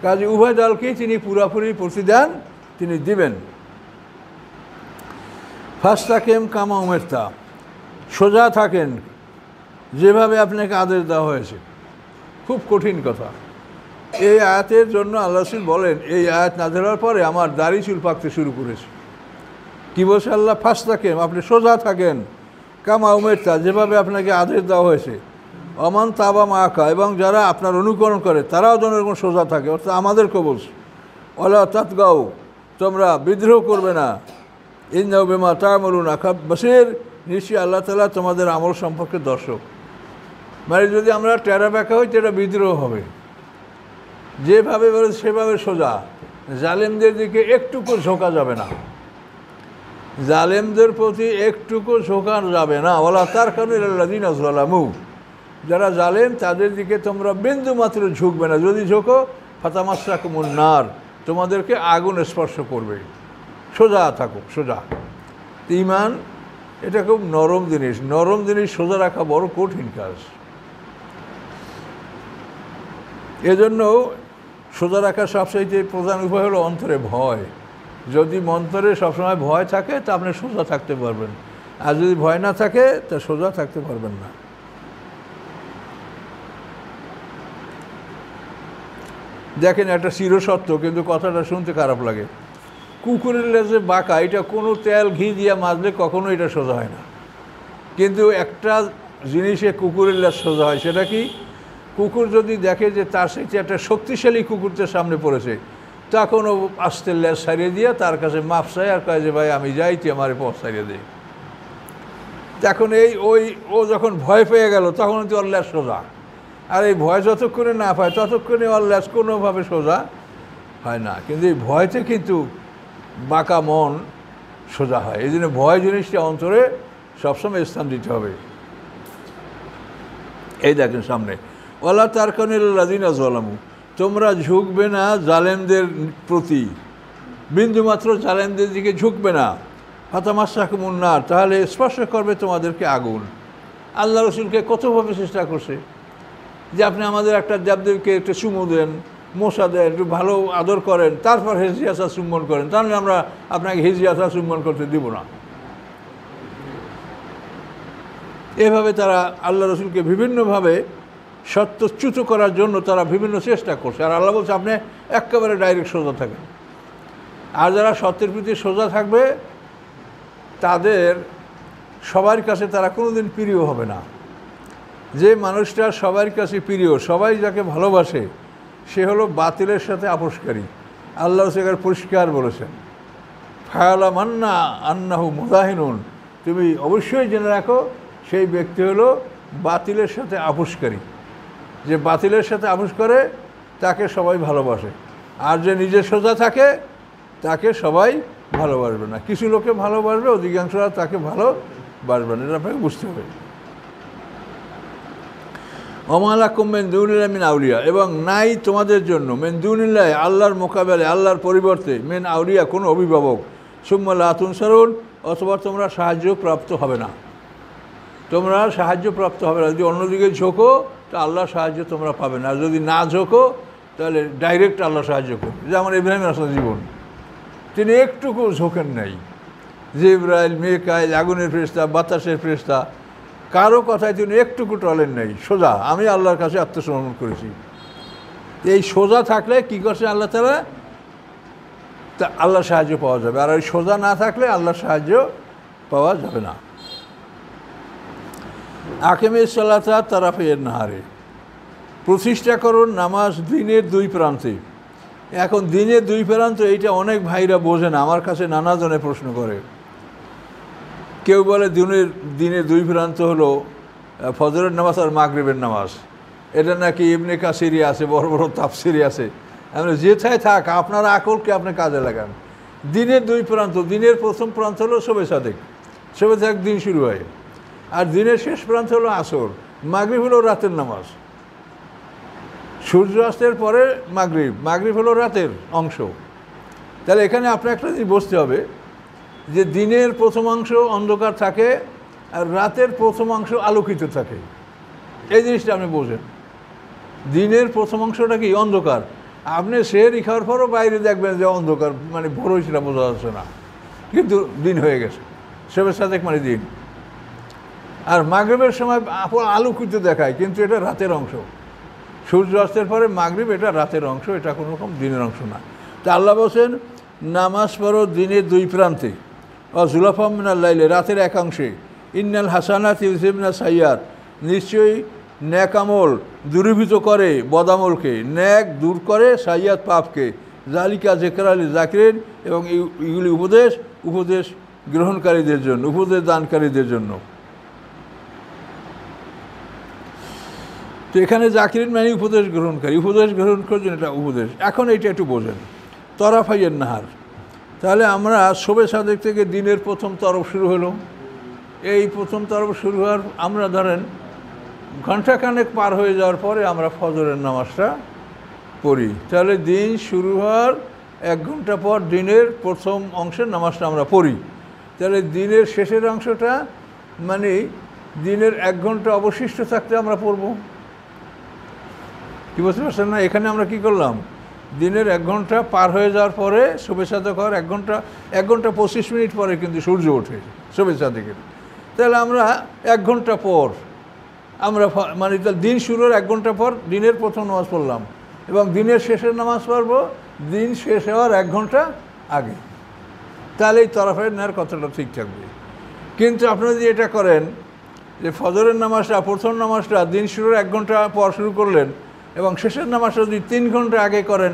কাজে উভয় দলকেই তিনি পুরোপুরি প্রতিদান তিনি দিবেন। ফাস্তাকিম কামা উমিরতা, সোজা থাকেন যেভাবে আপনাকে আদেশ দেওয়া হয়েছে। খুব কঠিন কথা। এই আয়াতের জন্য আল্লাহ রাসূল বলেন, এই আয়াত নাযিল হওয়ার পরে আমার দাড়ি চুল পাকতে শুরু করেছে। কী বলছে আল্লাহ? ফাস্তাকিম, আপনি সোজা থাকেন, কামা উমিরতা, যেভাবে আপনাকে আদেশ দেওয়া হয়েছে। অমান তাবা মাকা, এবং যারা আপনার অনুকরণ করে তারাও যেন এরকম সোজা থাকে, অর্থাৎ আমাদেরকেও বলছে। ওয়ালা তাতগাও, তোমরা বিদ্রোহ করবে না। ইন্নাহু বিমা তা'মালুনা বাসীর, নিশ্চয়ই আল্লাহ তাআলা তোমাদের আমল সম্পর্কে দর্শক। মানে যদি আমরা টেরা ব্যাকা হই সেটা বিদ্রোহ হবে। যেভাবে বলে সেভাবে সোজা, জালেমদের দিকে একটুকু ঝোঁকা যাবে না, জালেমদের প্রতি একটুকু ঝোঁকা যাবে না। ওয়ালা তারকানু ইলাল্লাযিনা যালামু, যারা জালেম তাদের দিকে তোমরা বিন্দু মাত্র ঝুঁকবে না। যদি ঝোঁকো ফাতামাসসাকুমুন নার, তোমাদেরকে আগুন স্পর্শ করবে। সোজা থাকো, সোজা। ঈমান এটা খুব নরম জিনিস, নরম জিনিস সোজা রাখা বড় কঠিন কাজ। এজন্য সোজা রাখার সবচাইতে প্রধান উপায় হলো অন্তরে ভয়। যদি অন্তরে সবসময় ভয় থাকে তা আপনি সোজা থাকতে পারবেন, আর যদি ভয় না থাকে তা সোজা থাকতে পারবেন না। দেখেন, একটা চিরসত্য, কিন্তু কথাটা শুনতে খারাপ লাগে। কুকুরের লেজে বাঁকা, এটা কোনো তেল ঘি দিয়ে মাজলে কখনো এটা সোজা হয় না। কিন্তু একটা জিনিসে কুকুরের লেজ সোজা হয়, সেটা কি? কুকুর যদি দেখে যে তার সাথে একটা শক্তিশালী কুকুরদের সামনে পড়েছে, তখন ও আস্তে লেজ সারিয়ে দিয়ে তার কাছে মাপ চায় আর কয় যে ভাই আমি যাই, তুই আমার পথ সারিয়ে দেয়। তখন ও যখন ভয় পেয়ে গেল তখন তো ওর লেজ সোজা। আর এই ভয় যতক্ষণে না পায় ততক্ষণে ওর লেজ কোনোভাবে সোজা হয় না। কিন্তু এই ভয়তে কিন্তু বাঁকা মন সোজা হয়। এই জন্য ভয় জিনিসটা অন্তরে সবসময় স্থান দিতে হবে। এই দেখেন সামনে, ওয়ালা তারকানু ইলাল্লাযিনা যালামু, তোমরা ঝুঁকবে না জালেমদের প্রতি, বিন্দুমাত্র জালেমদের দিকে ঝুঁকবে না। ফাতামাসসাকুমুন নার, তাহলে স্পর্শ করবে তোমাদেরকে আগুন। আল্লাহ রসুলকে কতভাবে চেষ্টা করছে যে আপনি আমাদের একটা দেবদেবকে একটু চুমু দেন, মশা দেন, একটু ভালো আদর করেন, তারপর হিজরিয়াসা চুম্বন করেন, তাহলে আমরা আপনাকে হিজরিয়াসা চুম্বন করতে দিব না। এভাবে তারা আল্লাহ রসুলকে বিভিন্নভাবে সত্যচ্যুত করার জন্য তারা বিভিন্ন চেষ্টা করছে। আর আল্লাহ বলছে আপনি একেবারে ডাইরেক্ট সোজা থাকেন। আর যারা সত্যের প্রতি সোজা থাকবে তাদের সবার কাছে তারা কোনোদিন প্রিয় হবে না। যে মানুষটা সবার কাছে প্রিয়, সবাই যাকে ভালোবাসে, সে হলো বাতিলের সাথে আপোষকারী। আল্লাহ সেখানে পরিষ্কার বলেছেন, ফায়ালা মান্না আন্নাহু মুজাহিনুন, তুমি অবশ্যই জেনে রাখো সেই ব্যক্তি হলো বাতিলের সাথে আপোষকারী। যে বাতিলের সাথে আপোষ করে তাকে সবাই ভালোবাসে, আর যে নিজে সোজা থাকে তাকে সবাই ভালোবাসবে না। কিছু লোকে ভালোবাসবে, অধিকাংশরা তাকে ভালোবাসবে না। এটা আপনাকে বুঝতে হবে। ওমালাকুম মিন দুনিল্লাহি মিন আউলিয়া, এবং নাই তোমাদের জন্য মিন দুনিল্লাহি, আল্লাহর মোকাবেলায়, আল্লাহর পরিবর্তে, মিন আউলিয়া, কোনো অভিভাবক, সুম্মা লা তুনসারুন, অথবা তোমরা সাহায্য প্রাপ্ত হবে না। তোমরা সাহায্য প্রাপ্ত হবে না। যদি অন্যদিকে ঝোঁকো তা আল্লাহ সাহায্য তোমরা পাবে না, আর যদি না ঝোঁকো তাহলে ডাইরেক্ট আল্লাহ সাহায্য করবে। যেমন ইব্রাহিম আলাইহিস জীবন, তিনি একটুকু ঝোঁকেন নাই। জিবরাইল, মিকাইল, আগুনের ফেরেশতা, বাতাসের ফেরেশতা, কারো কথায় তিনি একটুকু টলেন নাই। সোজা, আমি আল্লাহর কাছে আত্মসমর্পণ করেছি। এই সোজা থাকলে কী করছে আল্লাহ তাআলা, তা আল্লাহ সাহায্য পাওয়া যাবে। আর ওই সোজা না থাকলে আল্লাহ সাহায্য পাওয়া যাবে না। আকিমিস সালাতা তারাফাইন নাহারে, প্রতিষ্ঠা করুন নামাজ দিনের দুই প্রান্তে। এখন দিনের দুই প্রান্ত, এইটা অনেক ভাইরা বোঝে না, আমার কাছে নানা জনে প্রশ্ন করে। কেউ বলে দিনের দুই প্রান্ত হলো ফজরের নামাজ আর মাগরিবের নামাজ। এটা নাকি ইবনে কাসিরি আছে, বড় বড় তাফসিরি আছে। আমরা যেথায় থাক, আপনার আকলকে আপনি কাজে লাগান। দিনের দুই প্রান্ত, দিনের প্রথম প্রান্ত হলো শবে সাদেক, শবে সাদেক দিন শুরু হয়। আর দিনের শেষ প্রান্ত হলো আসর, মাগরিব হলো রাতের নামাজ। সূর্য অস্তের পরে মাগরিব হলো রাতের অংশ। তাহলে এখানে আপনার একটা জিনিস বুঝতে হবে যে দিনের প্রথম অংশ অন্ধকার থাকে আর রাতের প্রথম অংশ আলোকিত থাকে। এই জিনিসটা আপনি বোঝেন। দিনের প্রথম অংশটা কি অন্ধকার, আপনি সেহরি খাওয়ার পরও বাইরে দেখবেন যে অন্ধকার, মানে ভোর সেটা বোঝা যাচ্ছে না, কিন্তু দিন হয়ে গেছে। শবে সাদেক মানে দিন। আর মাগরিবের সময় আলোকিত দেখায়, কিন্তু এটা রাতের অংশ। সূর্য অস্তের পরে মাগরিব, এটা রাতের অংশ, এটা কোনো রকম দিনের অংশ না। তা আল্লাহ বলছেন নামাজ পড়ো দিনের দুই প্রান্তে, জুলাফা মিনাল লাইলে, রাতের একাংশে। ইন্নাল হাসানাত ইউযহিবনা সাইয়্যাত, নিশ্চয়ই ন্যাক আমল দূরীভূত করে বদামলকে, ন্যাক দূর করে সাইয়্যাত পাপকে। জালিকা যিকরা লিল যাকিরিন, এবং এগুলি উপদেশ গ্রহণকারীদের জন্য, উপদেশ দানকারীদের জন্য। তো এখানে জাকিরিন মানে উপদেশ গ্রহণকারী, উপদেশ গ্রহণ করার জন্য এটা উপদেশ। এখন এইটা একটু বোঝেন, তরাফাইয়ের নাহার। তাহলে আমরা শবে সাদেক থেকে দিনের প্রথম তরফ শুরু হলো। এই প্রথম তরফ শুরু হওয়ার আমরা ধরেন ঘণ্টাখানেক পার হয়ে যাওয়ার পরে আমরা ফজরের নামাজটা পড়ি। তাহলে দিন শুরু হওয়ার 1 ঘন্টা পর দিনের প্রথম অংশের নামাজটা আমরা পড়ি। তাহলে দিনের শেষের অংশটা মানে দিনের 1 ঘন্টা অবশিষ্ট থাকতে আমরা পড়ব। কী বুঝতে পারছেন না? এখানে আমরা কি করলাম, দিনের 1 ঘন্টা পার হয়ে যাওয়ার পরে শবে সাদেক হওয়ার 1 ঘন্টা 25 মিনিট পরে কিন্তু সূর্য ওঠে শবে সাদেকের। তাহলে আমরা 1 ঘন্টা পর আমরা মানে দিন শুরুর 1 ঘন্টা পর দিনের প্রথম নামাজ পড়লাম, এবং দিনের শেষের নামাজ পড়ব দিন শেষ হওয়ার 1 ঘন্টা আগে। তাহলে এই তরফের নেওয়ার কথাটা ঠিক থাকবে। কিন্তু আপনারা যদি এটা করেন যে ফজরের নামাজটা, প্রথম নামাজটা দিন শুরুর 1 ঘন্টা পর শুরু করলেন, এবং শেষের নামাজটা যদি 3 ঘন্টা আগে করেন,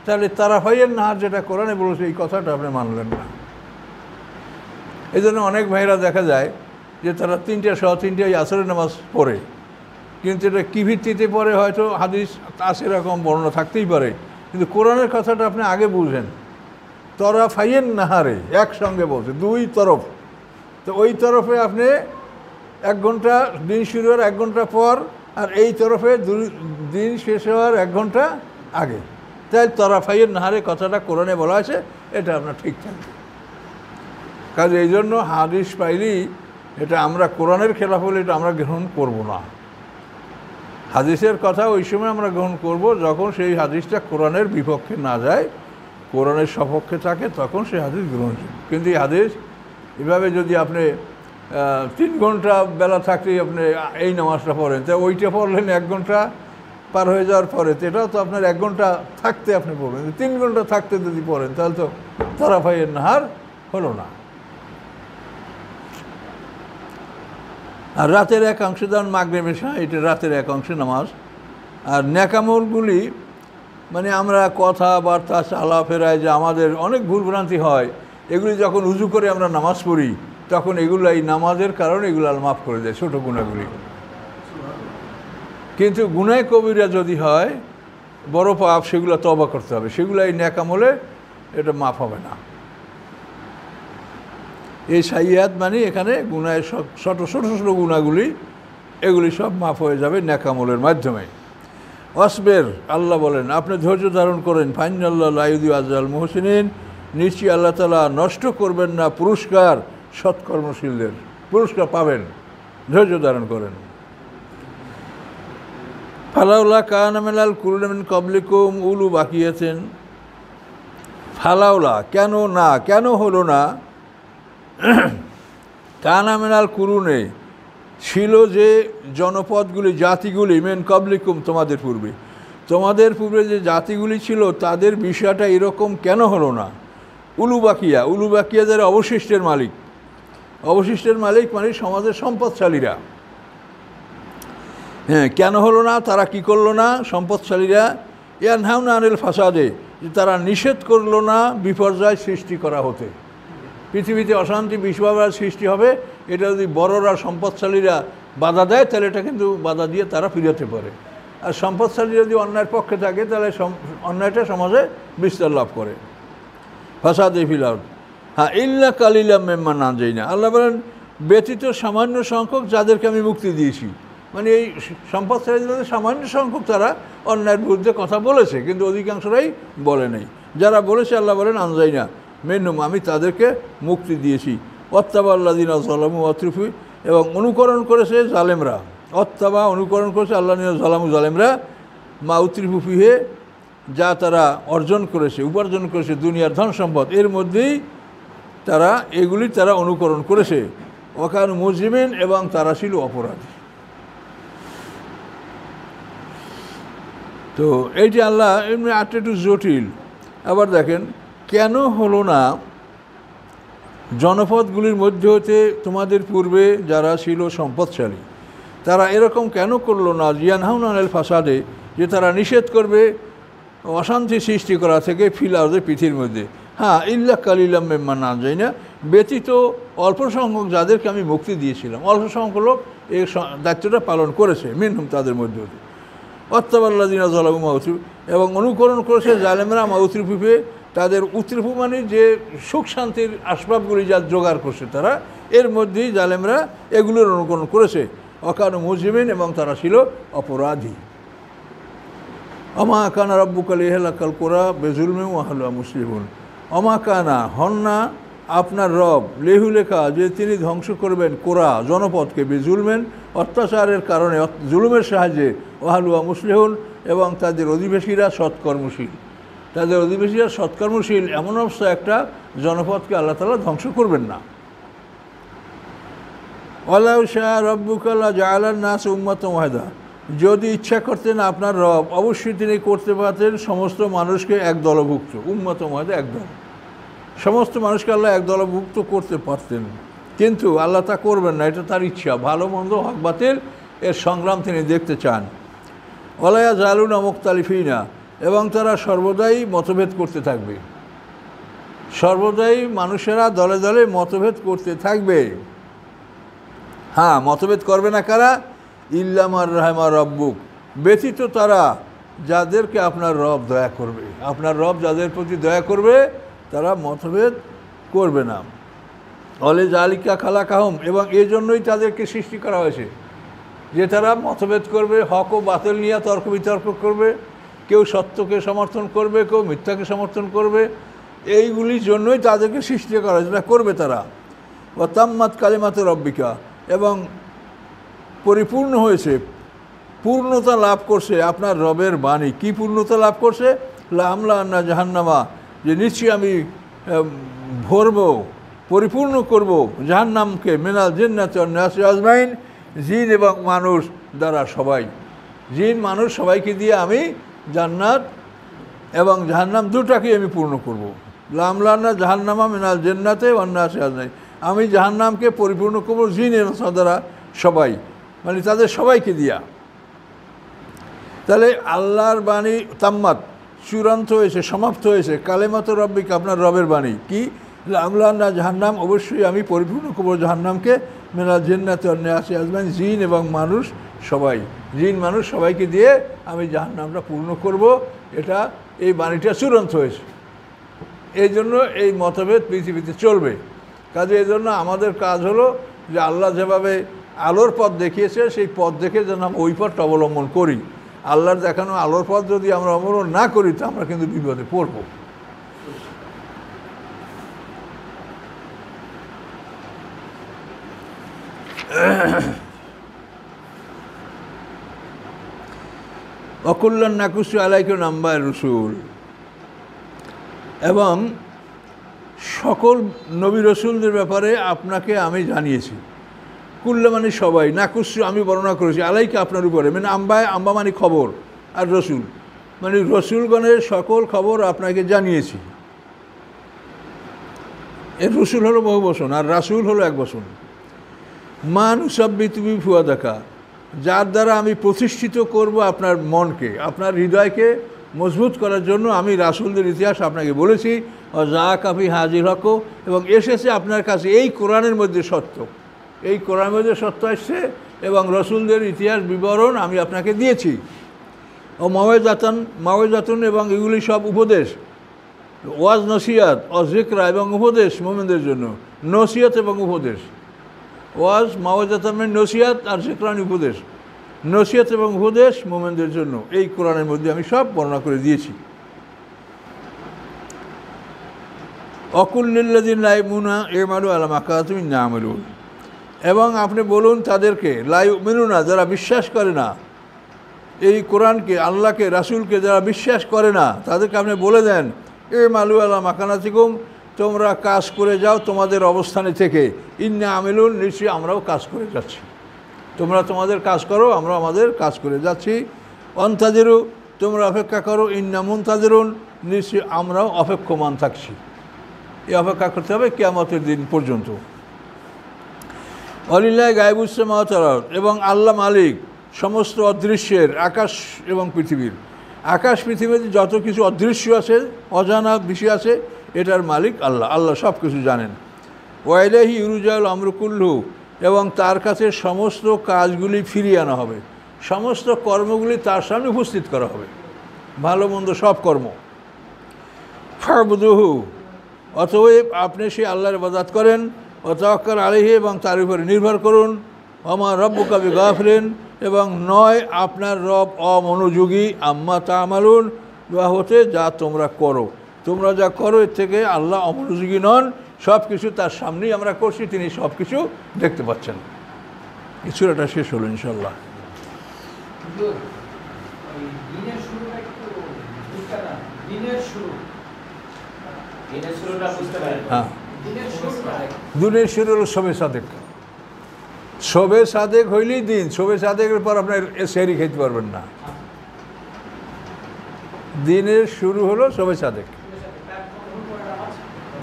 তাহলে তারাফাইয়ের নাহার যেটা কোরআনে বলেছে এই কথাটা আপনি মানলেন না। এই জন্য অনেক ভাইরা দেখা যায় যে তারা 3টায় আসরের নামাজ পড়ে, কিন্তু এটা কী ভিত্তিতে পড়ে হয়তো হাদিস আছে, এরকম বর্ণনা থাকতেই পারে, কিন্তু কোরআনের কথাটা আপনি আগে বুঝেন। তরাফাইয়ের নাহারে একসঙ্গে বলছে, 2 তরফ। তো ওই তরফে আপনি 1 ঘন্টা দিন শুরু হওয়ার 1 ঘন্টা পর, আর এই তরফে দিন শেষ হওয়ার 1 ঘন্টা আগে। তাই তরাফাইয়ের নাহারে কথাটা কোরআনে বলা আছে, এটা আপনার ঠিক থাকবে। কাজে এই জন্য হাদিস পাইলেই এটা আমরা কোরআনের খেলাফ হলে এটা আমরা গ্রহণ করব না। হাদিসের কথা ওই সময় আমরা গ্রহণ করব যখন সেই হাদিসটা কোরআনের বিপক্ষে না যায়, কোরআনের সপক্ষে থাকে, তখন সেই হাদিস গ্রহণযোগ্য। কিন্তু এই হাদিস এভাবে যদি আপনি 3 ঘন্টা বেলা থাকলেই আপনি এই নামাজটা পড়েন, তো ওইটা পড়লেন 1 ঘন্টা পার হয়ে যাওয়ার পরে, তো এটাও তো আপনার 1 ঘন্টা থাকতে আপনি পড়বেন। 3 ঘন্টা থাকতে যদি পড়েন তাহলে তো তারাফাইয়ের নাহার হলো না। আর রাতের এক অংশে যেমন মাগরিবের সময়, এটা রাতের এক অংশে নামাজ। আর নেকামলগুলি মানে আমরা কথাবার্তা চলাফেরায় যে আমাদের অনেক ভুলভ্রান্তি হয়, এগুলি যখন উজু করে আমরা নামাজ পড়ি তখন এগুলো এই নামাজের কারণে এগুলো মাফ করে দেয়, ছোটো গুণাগুলি। কিন্তু গুনায় কবিরা যদি হয়, বড় পাপ, সেগুলো তওবা করতে হবে, সেগুলো এই নেকামলে এটা মাফ হবে না। এই সাইয়াত মানে এখানে গুনায় ছোটো ছোটো ছোটো গুণাগুলি, এগুলি সব মাফ হয়ে যাবে নেকামলের মাধ্যমে। অসবের, আল্লাহ বলেন আপনি ধৈর্য ধারণ করেন, ফাইনাল্লাহ লা ইউযিউ আজরাল মুহসিনিন, নিশ্চয়ই আল্লাহ তাআলা নষ্ট করবেন না পুরস্কার সৎকর্মশীলদের, পুরস্কার পাবেন, ধৈর্য ধারণ করেন। ফালাউলা কানা মিনাল কুরুনি মিন ক্বাবলিকুম উলু বাকিয়াতিন, ফালাউলা কেন না, কেন হলো না, কানা মিনাল কুরুনে ছিল যে জনপদগুলি, জাতিগুলি, মিন ক্বাবলিকুম তোমাদের পূর্বে, তোমাদের পূর্বে যে জাতিগুলি ছিল তাদের বিষয়টা এরকম কেন হলো না। উলু বাকিয়া, উলু বাকিয়া যারা অবশিষ্টের মালিক, অবশিষ্টের মালিক মানে সমাজের সম্পদশালীরা। হ্যাঁ, কেন হলো না, তারা কি করলো না সম্পদশালীরা, ইয়ানহাউনা আনিল ফাসাদে, যে তারা নিষেধ করলো না বিপর্যয় সৃষ্টি করা হতে। পৃথিবীতে অশান্তি বিশ্বব্যাপী সৃষ্টি হবে, এটা যদি বড়রা সম্পদশালীরা বাধা দেয় তাহলে এটা কিন্তু বাধা দিয়ে তারা ফিরাতে পারে। আর সম্পদশালী যদি অন্যায়ের পক্ষে থাকে তাহলে অন্যায়টা সমাজে বিস্তার লাভ করে। ফাসাদে ফিল আরদ, হ্যাঁ ইল্লা কালিলাম মিম্মান নাজাইনা, আল্লাহ বলেন ব্যতীত সামান্য সংখ্যক যাদেরকে আমি মুক্তি দিয়েছি। মানে এই সম্পদশালীদের সামান্য সংখ্যক তারা অন্যায়ের বিরুদ্ধে কথা বলেছে, কিন্তু অধিকাংশরাই বলে নেই। যারা বলেছে আল্লাহ বলেন আনজাইনা মেনুম, আমি তাদেরকে মুক্তি দিয়েছি। অত্তাবা আল্লাযিনা যালামু ওয়াতরিফু, এবং অনুকরণ করেছে জালেমরা, অত্তাবা অনুকরণ করেছে আল্লাযিনা যালামু, জালেমরা, মা উতরিফু ফিহে, যা তারা অর্জন করেছে, উপার্জন করেছে দুনিয়ার ধন সম্পদ, এর মধ্যেই তারা এগুলি তারা অনুকরণ করেছে। ওয়াকানু মুজরিমিন, এবং তারা ছিল অপরাধী। তো এইটি আল্লাহ এমনি আটটা একটু জটিল। আবার দেখেন কেন হলো না জনপদগুলির মধ্যে হতে তোমাদের পূর্বে যারা ছিল সম্পদশালী তারা এরকম কেন করলো না, ইয়ানহাউনা আনিল ফাসাদে, যে তারা নিষেধ করবে অশান্তি সৃষ্টি করা থেকে ফিল আরদে, পৃথিবীর মধ্যে। হ্যাঁ ইল্লা কালিলাম মিম্মান নাজাইনা, ব্যতীত অল্প সংখ্যক যাদেরকে আমি মুক্তি দিয়েছিলাম, অল্প সংখ্যক লোক এই দায়িত্বটা পালন করেছে, মিনহুম তাদের মধ্যে হতে। অত্তাবাল্লাযিনা যালামু মাউতরিফু, এবং অনুকরণ করেছে জালেমরা মাউতরিফুফে, তাদের উতরিফু মানে যে সুখ শান্তির আসবাবগুলি যা জোগাড় করছে তারা, এর মধ্যেই জালেমরা এগুলোর অনুকরণ করেছে। ওয়াকানু মুজরিমিন, এবং তারা ছিল অপরাধী। আমা কানা রাব্বুকা লিয়াহলিকাল কুরা বিযুলমিন ওয়া আহলুহা মুসলিহুন, আমা কানা হন না আপনার রব, লেহুলেখা যে তিনি ধ্বংস করবেন কোরা জনপদকে, বিজুলমেন অত্যাচারের কারণে, জুলুমের সাহায্যে, ওয়াহলুহা মুসলিহুন, এবং তাদের অধিবেশীরা সৎকর্মশীল, তাদের অধিবেশীরা সৎকর্মশীল, এমন অবস্থা একটা জনপদকে আল্লাহ তাআলা ধ্বংস করবেন না। ওয়ালাউ শাআ রাব্বুকা লাজাআলান নাস উম্মাতান ওয়াহিদা, যদি ইচ্ছা করতেন আপনার রব অবশ্যই তিনি করতে পারতেন সমস্ত মানুষকে এক দলভুক্ত, উম্মাতান ওয়াহিদা, এক দল, সমস্ত মানুষকে আল্লাহ এক দলভুক্ত করতে পারতেন, কিন্তু আল্লাহ তা করবেন না, এটা তার ইচ্ছা। ভালো মন্দ হক বাতিল এর সংগ্রাম তিনি দেখতে চান। ওয়ালা ইয়াজালুনা মুখতালিফিনা, এবং তারা সর্বদাই মতভেদ করতে থাকবে, সর্বদাই মানুষেরা দলে দলে মতভেদ করতে থাকবে। হ্যাঁ, মতভেদ করবে না কারা, ইল্লা মান রাহিমা রাব্বুক, ব্যতীত তারা যাদেরকে আপনার রব দয়া করবে, আপনার রব যাদের প্রতি দয়া করবে তারা মতভেদ করবে না। অলে জালিকা খালাকাহুম, এবং এই জন্যই তাদেরকে সৃষ্টি করা হয়েছে, যে তারা মতভেদ করবে, হক ও বাতিল নিয়ে তর্ক বিতর্ক করবে, কেউ সত্যকে সমর্থন করবে, কেউ মিথ্যাকে সমর্থন করবে, এইগুলির জন্যই তাদেরকে সৃষ্টি করা হয়েছে, এটা করবে তারা। ও তাম্মাত কালিমাতু রাব্বিকা, এবং পরিপূর্ণ হয়েছে, পূর্ণতা লাভ করছে আপনার রবের বাণী। কি পূর্ণতা লাভ করছে, লামলা আন্না জাহান্নামা, যে নিশ্চয়ই আমি ভরব পরিপূর্ণ করব জাহান্নামকে মিনাল জিন্নাতি ওয়ান নাসি আজমাইন, জিন এবং মানুষ দ্বারা সবাই, জিন মানুষ সবাইকে দিয়ে আমি জান্নাত এবং জাহান্নাম দুটাকেই আমি পূর্ণ করব। লামলানা জাহান্নামা মিনাল জিন্নাতি ওয়ান নাসি আজমাইন, আমি জাহান্নামকে পরিপূর্ণ করব জিন এবং দ্বারা সবাই, মানে তাদের সবাইকে দিয়া। তাহলে আল্লাহর বাণী তাম্মাত, চূড়ান্ত হয়েছে, সমাপ্ত হয়েছে। কালেমাত রব্বিক, আপনার রবের বাণী কি? লামলানা জাহান্নাম, অবশ্যই আমি পরিপূর্ণ করব জাহান্নামকে মিনাল জিন্নাতি ওয়ান নাসি আজমাইন, জিন এবং মানুষ সবাই, জিন মানুষ সবাইকে দিয়ে আমি জাহান্নামটা পূর্ণ করব। এটা এই বাণীটা চূড়ান্ত হয়েছে। এই জন্য এই মতভেদ পৃথিবীতে চলবে। কাজে এই জন্য আমাদের কাজ হলো যে আল্লাহ যেভাবে আলোর পথ দেখিয়েছে সেই পথ দেখে যেন আমরা ওই পথটা অবলম্বন করি। আল্লাহর দেখানো আলোর পথ যদি আমরা অবলম্বন না করি তো আমরা কিন্তু বিপদে পড়ব। অকুল্লান নাকুসু আলাইকুম নাম্বার রসুল, এবং সকল নবী রসুলদের ব্যাপারে আপনাকে আমি জানিয়েছি। কুল্লা মানে সবাই, নাকুসু আমি বর্ণনা করেছি, আলাইকে আপনার উপরে, মানে আম্বা মানে খবর, আর রসুল মানে রসুলগণের সকল খবর আপনাকে জানিয়েছি। এর রসুল হলো বহু বচন আর রাসুল হলো এক বচন। মান উসাব্বিতুবি ফুয়াদাকা, যার দ্বারা আমি প্রতিষ্ঠিত করব আপনার মনকে, আপনার হৃদয়কে মজবুত করার জন্য আমি রাসূলদের ইতিহাস আপনাকে বলেছি। যা কাফি হাজির হক, এবং এসেছে আপনার কাছে এই কোরআনের মধ্যে সত্য, এই কোরআনের মধ্যে সত্য আসছে এবং রসুলদের ইতিহাস বিবরণ আমি আপনাকে দিয়েছি। ও মাওয়েজাতুন, এবং এগুলি সব উপদেশ, ওয়াজ নসিয়াত ও জিকরা এবং উপদেশ মোমেনদের জন্য, নসিয়াত এবং উপদেশ। ওয়াজ মাওয়েজাতুন নসিয়াত আর জিকরান উপদেশ, নসিয়াত এবং উপদেশ মোমেনদের জন্য এই কোরআনের মধ্যে আমি সব বর্ণনা করে দিয়েছি। অকুল্লিল্লাযিনা লা ইউমিনুনা ইমালু আলা মাকাতিমিন না'মালুন, এবং আপনি বলুন তাদেরকে, লা ইউমিনুনা, যারা বিশ্বাস করে না এই কোরআনকে, আল্লাহকে, রাসূলকে যারা বিশ্বাস করে না, তাদেরকে আপনি বলে দেন, ইমালু আলা মাকানাতিকুম, তোমরা কাজ করে যাও তোমাদের অবস্থানে থেকে, ইন্না আমিলুন, নিশ্চয়ই আমরাও কাজ করে যাচ্ছি। তোমরা তোমাদের কাজ করো, আমরা আমাদের কাজ করে যাচ্ছি। অন্তাজিরু, তোমরা অপেক্ষা করো, ইন্না মুনতাজিরুন, নিশ্চয়ই আমরাও অপেক্ষমান থাকছি। এই অপেক্ষা করতে হবে কিয়ামতের দিন পর্যন্ত। ওয়ালিল্লাহি গায়বুস সামাওয়াতি ওয়াল আরদ, এবং আল্লাহ মালিক সমস্ত অদৃশ্যের, আকাশ এবং পৃথিবীর। আকাশ পৃথিবীতে যত কিছু অদৃশ্য আছে, অজানা বিষয় আছে, এটার মালিক আল্লাহ, আল্লাহ সব কিছু জানেন। ওয়া ইলাইহি ইউরজাউল আমরু কুল্লুহু, এবং তার কাছে সমস্ত কাজগুলি ফিরিয়ে আনা হবে, সমস্ত কর্মগুলি তার সামনে উপস্থিত করা হবে, ভালো মন্দ সব কর্ম। ফাবুদুহু, অতএব আপনি সেই আল্লাহর ইবাদত করেন, ও তাওয়াক্কাল আলাইহি, এবং তার উপরে নির্ভর করুন। ওমা রব্বুকা বিগাফিলিন, এবং নয় আপনার রব অমনোযোগী, আম্মা তা'মালুন, হতে যা তোমরা করো, তোমরা যা করো এর থেকে আল্লাহ অমনোযোগী নন। সব কিছু তার সামনেই আমরা করছি, তিনি সব কিছু দেখতে পাচ্ছেন। এই সূরাটা শেষ হলো ইনশাআল্লাহ। হ্যাঁ, দিনের শুরু হলো শবে সাদেক। শবে সাদেক হইলেই দিন, শবে সাদেকের পর আপনার সেহরি খেতে পারবেন না। দিনের শুরু হলো শবে সাদেক,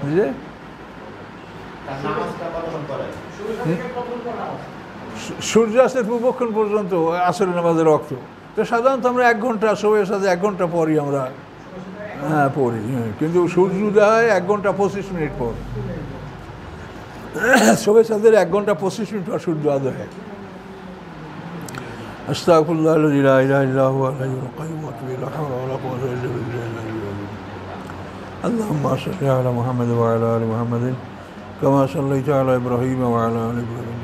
বুঝলে? সূর্যাস্তের পূর্বক্ষণ পর্যন্ত আসরের নামাজের রক্ত। তো সাধারণত আমরা 1 ঘন্টা, শবে সাদেক 1 ঘন্টা পরই আমরা পড়ি, কিন্তু সূর্য উদয় হয় 1 ঘন্টা 25 মিনিট পর। শবে সাদের 1 ঘন্টা 25 মিনিট পর সূর্য উদয় হয়। আস্তাগফিরুল্লাহাল্লাযী লা ইলাহা ইল্লা হুয়াল হাইয়ুল কাইয়্যুম ওয়া আতুবু ইলাইহি, লা হাওলা ওয়া লা কুওয়াতা ইল্লা বিল্লাহ। আল্লাহুম্মা সাল্লি আলা মুহাম্মাদ ওয়া আলা আলি মুহাম্মাদিন কামা সাল্লাইতা আলা ইব্রাহিম ওয়া আলা আলি ইব্রাহিম।